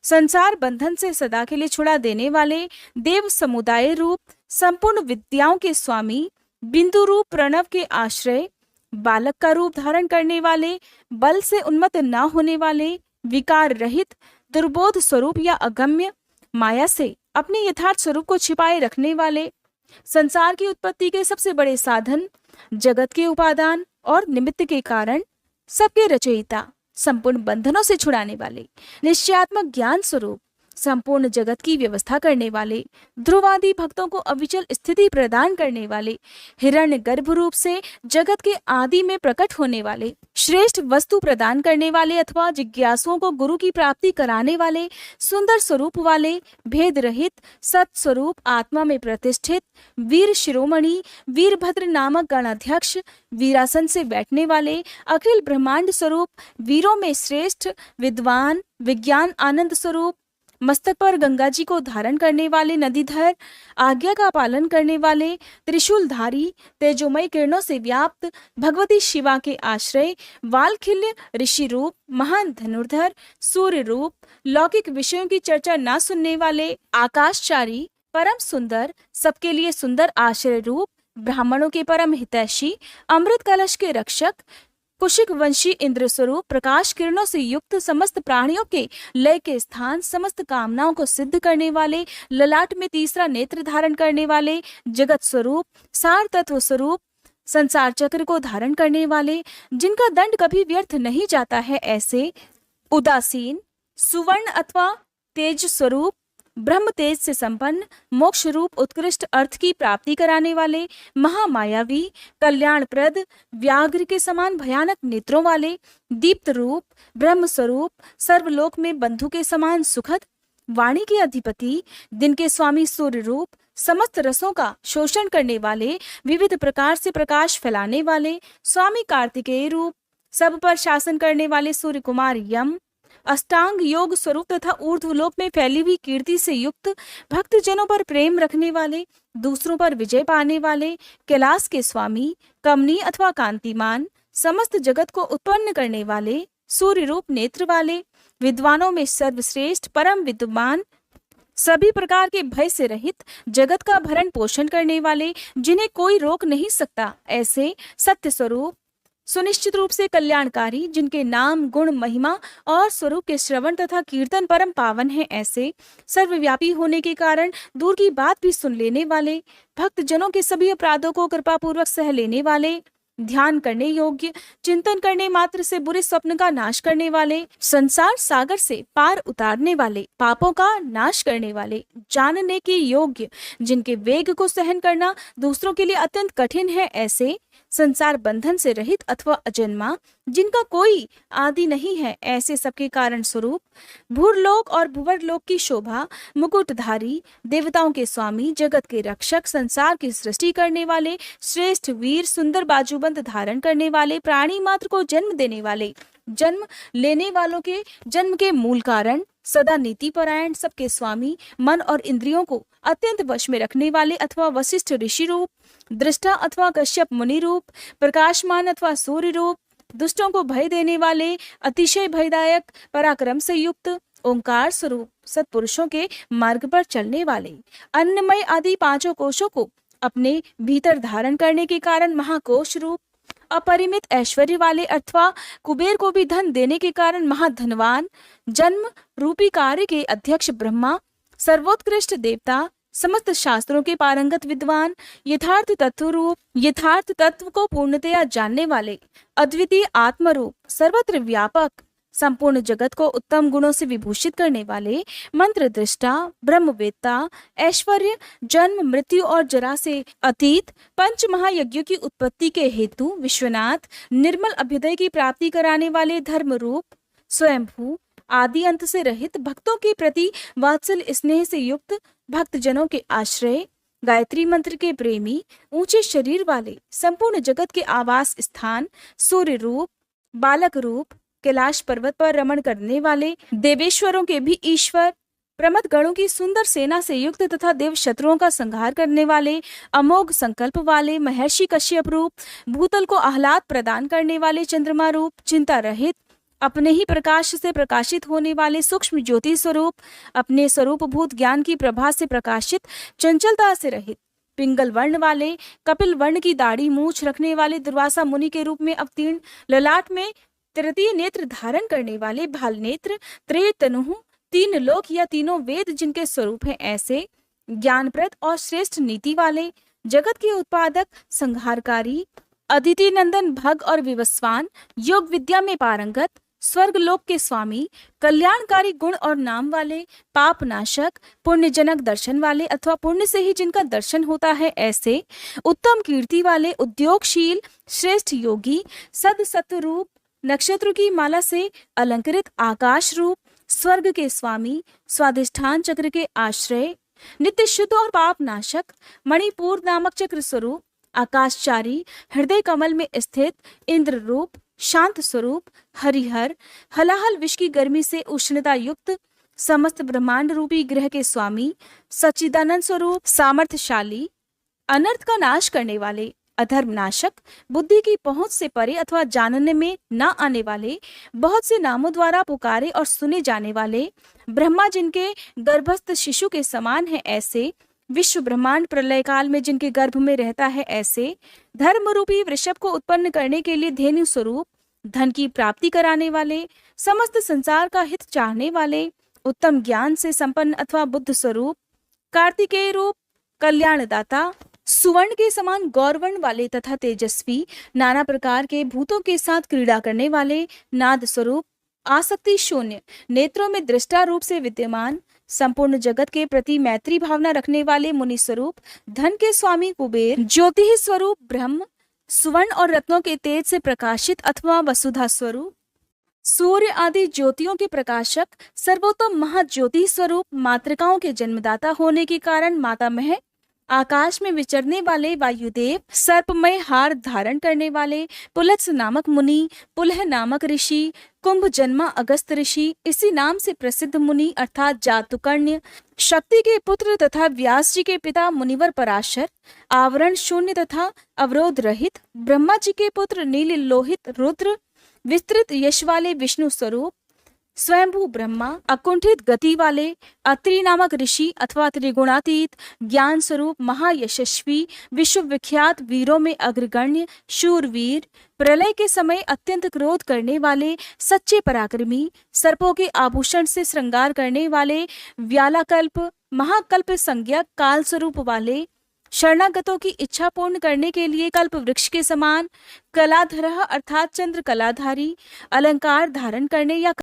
संसार बंधन से सदा के लिए छुड़ा देने वाले, देव समुदाय रूप, संपूर्ण विद्याओं के स्वामी, बिंदु रूप प्रणव के आश्रय, बालक का रूप धारण करने वाले, बल से उन्मत्त न होने वाले, विकार रहित, दुर्बोध स्वरूप या अगम्य, माया से अपने यथार्थ स्वरूप को छिपाए रखने वाले, संसार की उत्पत्ति के सबसे बड़े साधन, जगत के उपादान और निमित्त के कारण, सबके रचयिता, संपूर्ण बंधनों से छुड़ाने वाले, निश्चयात्मक ज्ञान स्वरूप, संपूर्ण जगत की व्यवस्था करने वाले, ध्रुवादि भक्तों को अविचल स्थिति प्रदान करने वाले, हिरण्य गर्भ रूप से जगत के आदि में प्रकट होने वाले, श्रेष्ठ वस्तु प्रदान करने वाले अथवा जिज्ञासुओं को गुरु की प्राप्ति कराने वाले, सुंदर स्वरूप वाले, भेद रहित, सत स्वरूप आत्मा में प्रतिष्ठित, वीर शिरोमणि, वीरभद्र नामक गणाध्यक्ष, वीरासन से बैठने वाले, अखिल ब्रह्मांड स्वरूप, वीरों में श्रेष्ठ, विद्वान, विज्ञान आनंद स्वरूप, मस्तक पर गंगा जी को धारण करने वाले नदीधर, आज्ञा का पालन करने वाले, त्रिशूलधारी, तेजोमय किरणों से व्याप्त, भगवती शिवा के आश्रय, वालखिल्य ऋषि रूप, महान धनुर्धर, सूर्य रूप, लौकिक विषयों की चर्चा न सुनने वाले, आकाशचारी, परम सुंदर, सबके लिए सुंदर आश्रय रूप, ब्राह्मणों के परम हितैषी, अमृत कलश के रक्षक, कुशिक वंशी इंद्र स्वरूप, प्रकाश किरणों से युक्त, समस्त प्राणियों के लय के स्थान, समस्त कामनाओं को सिद्ध करने वाले, ललाट में तीसरा नेत्र धारण करने वाले, जगत स्वरूप, सार तत्व स्वरूप, संसार चक्र को धारण करने वाले, जिनका दंड कभी व्यर्थ नहीं जाता है, ऐसे उदासीन, सुवर्ण अथवा तेज स्वरूप, ब्रह्म तेज से संपन्न, मोक्ष रूप उत्कृष्ट अर्थ की प्राप्ति कराने वाले, महामायावी, कल्याणप्रद, व्याघ्र के समान भयानक नेत्रों वाले, दीप्त रूप, ब्रह्म स्वरूप, सर्वलोक में बंधु के समान सुखद, वाणी के अधिपति, दिन के स्वामी सूर्य रूप, समस्त रसों का शोषण करने वाले, विविध प्रकार से प्रकाश फैलाने वाले, स्वामी कार्तिकेय रूप, सब पर शासन करने वाले सूर्य कुमार यम, अष्टांग योग स्वरूप तथा ऊर्ध्वलोक में फैली हुई कीर्ति से युक्त, भक्त जनों पर प्रेम रखने वाले, दूसरों पर विजय पाने वाले, कैलाश के स्वामी, कमनी अथवा कांतिमान, समस्त जगत को उत्पन्न करने वाले, सूर्य रूप नेत्र वाले, विद्वानों में सर्वश्रेष्ठ, परम विद्वान, सभी प्रकार के भय से रहित, जगत का भरण पोषण करने वाले, जिन्हें कोई रोक नहीं सकता, ऐसे सत्य स्वरूप, सुनिश्चित रूप से कल्याणकारी, जिनके नाम, गुण, महिमा और स्वरूप के श्रवण तथा कीर्तन परम पावन है, ऐसे सर्वव्यापी होने के कारण दूर की बात भी सुन लेने वाले, भक्त जनों के सभी अपराधों को कृपा पूर्वक सह लेने वाले, ध्यान करने योग्य, चिंतन करने मात्र से बुरे स्वप्न का नाश करने वाले, संसार सागर से पार उतारने वाले, पापों का नाश करने वाले, जानने के योग्य, जिनके वेग को सहन करना दूसरों के लिए अत्यंत कठिन है, ऐसे संसार बंधन से रहित अथवा अजन्मा, जिनका कोई आदि नहीं है, ऐसे सबके कारण स्वरूप, भूरलोक और भुवरलोक की शोभा, मुकुटधारी, देवताओं के स्वामी, जगत के रक्षक, संसार की सृष्टि करने वाले, श्रेष्ठ वीर, सुंदर बाजूबंद धारण करने वाले, प्राणी मात्र को जन्म देने वाले, जन्म लेने वालों के जन्म के मूल कारण, सदा नीति परायण, सबके स्वामी, मन और इंद्रियों को अत्यंत वश में रखने वाले अथवा वशिष्ठ ऋषि रूप, दृष्टा अथवा कश्यप मुनि रूप, प्रकाशमान अथवा सूर्य रूप, दुष्टों को भय देने वाले, अतिशय भयदायक, पराक्रम से युक्त, ओंकार स्वरूप, सत्पुरुषों के मार्ग पर चलने वाले, अन्नमय आदि पांचों कोशों को अपने भीतर धारण करने के कारण महाकोश रूप, अपरिमित ऐश्वर्य वाले अथवा कुबेर को भी धन देने के कारण महाधनवान, जन्म रूपी कार्य के अध्यक्ष ब्रह्मा, सर्वोत्कृष्ट देवता, समस्त शास्त्रों के पारंगत विद्वान, यथार्थ तत्व रूप, यथार्थ तत्व को पूर्णतया जानने वाले, अद्वितीय आत्म रूप, सर्वत्र व्यापक, संपूर्ण जगत को उत्तम गुणों से विभूषित करने वाले, मंत्र दृष्टा, ब्रह्मवेत्ता, ऐश्वर्य, जन्म, मृत्यु और जरा से अतीत, पंच महायज्ञों की उत्पत्ति के हेतु विश्वनाथ, निर्मल अभ्युदय की प्राप्ति कराने वाले धर्म रूप, स्वयंभू, आदि अंत से रहित, भक्तों के प्रति वात्सल स्नेह से युक्त, भक्तजनों के आश्रय, गायत्री मंत्र के प्रेमी, ऊंचे शरीर वाले, संपूर्ण जगत के आवास स्थान, सूर्य रूप, बालक रूप, कैलाश पर्वत पर रमण करने वाले, देवेश्वरों के भी ईश्वर, प्रमथ गणों की सुंदर सेना से युक्त तथा देव शत्रुओं का संहार करने वाले, अमोघ संकल्प वाले, महर्षि कश्यप रूप, भूतल को आह्लाद प्रदान करने वाले चंद्रमा रूप, चिंता रहित, अपने ही प्रकाश से प्रकाशित होने वाले सूक्ष्म ज्योति स्वरूप, अपने स्वरूप भूत ज्ञान की प्रभा से प्रकाशित, चंचलता से रहित, पिंगल वर्ण वाले, कपिल वर्ण की दाढ़ी मूछ रखने वाले, दुर्वासा मुनि के रूप में अवतीर्ण, ललाट में तृतीय नेत्र धारण करने वाले, भाल नेत्र, त्रय तनुः, तीन लोक या तीनों वेद जिनके स्वरूप हैं ऐसे, ज्ञानप्रद और श्रेष्ठ नीति वाले, जगत के उत्पादक, संहारकारी, अदिति नंदन, भग और विवस्वान, योग विद्या में पारंगत, स्वर्ग लोक के स्वामी, कल्याणकारी गुण और नाम वाले, पाप नाशक, पुण्यजनक दर्शन वाले अथवा पुण्य से ही जिनका दर्शन होता है ऐसे, उत्तम कीर्ति वाले, उद्योगशील, श्रेष्ठ योगी, सद सत्व रूप, नक्षत्र की माला से अलंकृत, आकाश रूप, स्वर्ग के स्वामी, स्वाधिष्ठान चक्र के आश्रय, नित्य शुद्ध और पाप नाशक, मणिपुर नामक चक्र स्वरूप, आकाशचारी, हृदय कमल में स्थित, इंद्र रूप, शांत स्वरूप, हरिहर, हलाहल विष की गर्मी से उष्णता युक्त, समस्त ब्रह्मांड रूपी ग्रह के स्वामी, सच्चिदानंद स्वरूप, सामर्थ्यशाली, अनर्थ का नाश करने वाले, अधर्म नाशक, बुद्धि की पहुंच से परे अथवा जानने में न आने वाले, बहुत से नामों द्वारा पुकारे और सुने जाने वाले, ब्रह्मा जिनके गर्भस्थ शिशु के समान है ऐसे, विश्व ब्रह्मांड प्रलय काल में जिनके गर्भ में रहता है ऐसे, धर्म रूपी वृषभ को उत्पन्न करने के लिए धेनु स्वरूप, धन की प्राप्ति कराने वाले, समस्त संसार का हित चाहने वाले, उत्तम ज्ञान से संपन्न अथवा बुद्ध स्वरूप, कार्तिकेय रूप, कल्याणदाता, सुवर्ण के समान गौरवर्ण वाले तथा तेजस्वी, नाना प्रकार के भूतों के साथ क्रीड़ा करने वाले, नाद स्वरूप, आसक्ति शून्य, नेत्रों में दृष्टा रूप से विद्यमान, संपूर्ण जगत के प्रति मैत्री भावना रखने वाले मुनि स्वरूप, धन के स्वामी कुबेर, ज्योति स्वरूप ब्रह्म, सुवर्ण और रत्नों के तेज से प्रकाशित अथवा वसुधा स्वरूप, सूर्य आदि ज्योतियों के प्रकाशक, सर्वोत्तम महाज्योति स्वरूप, मातृकाओं के जन्मदाता होने के कारण मातामह, आकाश में विचरने वाले वायुदेव, सर्पमय हार धारण करने वाले, पुलत्स नामक मुनि, पुलह नामक ऋषि, कुंभ जन्मा अगस्त ऋषि, इसी नाम से प्रसिद्ध मुनि अर्थात जातुकर्ण्य, शक्ति के पुत्र तथा व्यास जी के पिता मुनिवर पराशर, आवरण शून्य तथा अवरोध रहित, ब्रह्मा जी के पुत्र नील लोहित रुद्र, विस्तृत यश वाले विष्णु स्वरूप, स्वयंभू ब्रह्मा, अकुंठित गति वाले, अत्रि नामक ऋषि अथवा त्रिगुणातीत, ज्ञान स्वरूप, महायशस्वी, विश्वविख्यात वीरों में अग्रगण्य, शूरवीर, प्रलय के समय अत्यंत क्रोध करने वाले, सच्चे पराक्रमी, सर्पों के आभूषण से श्रृंगार करने वाले, व्यालाकल्प, महाकल्प संज्ञक, काल स्वरूप वाले, शरणागतों की इच्छा पूर्ण करने के लिए कल्प वृक्ष के समान, कलाधरः अर्थात चंद्र कलाधारी, अलंकार धारण करने या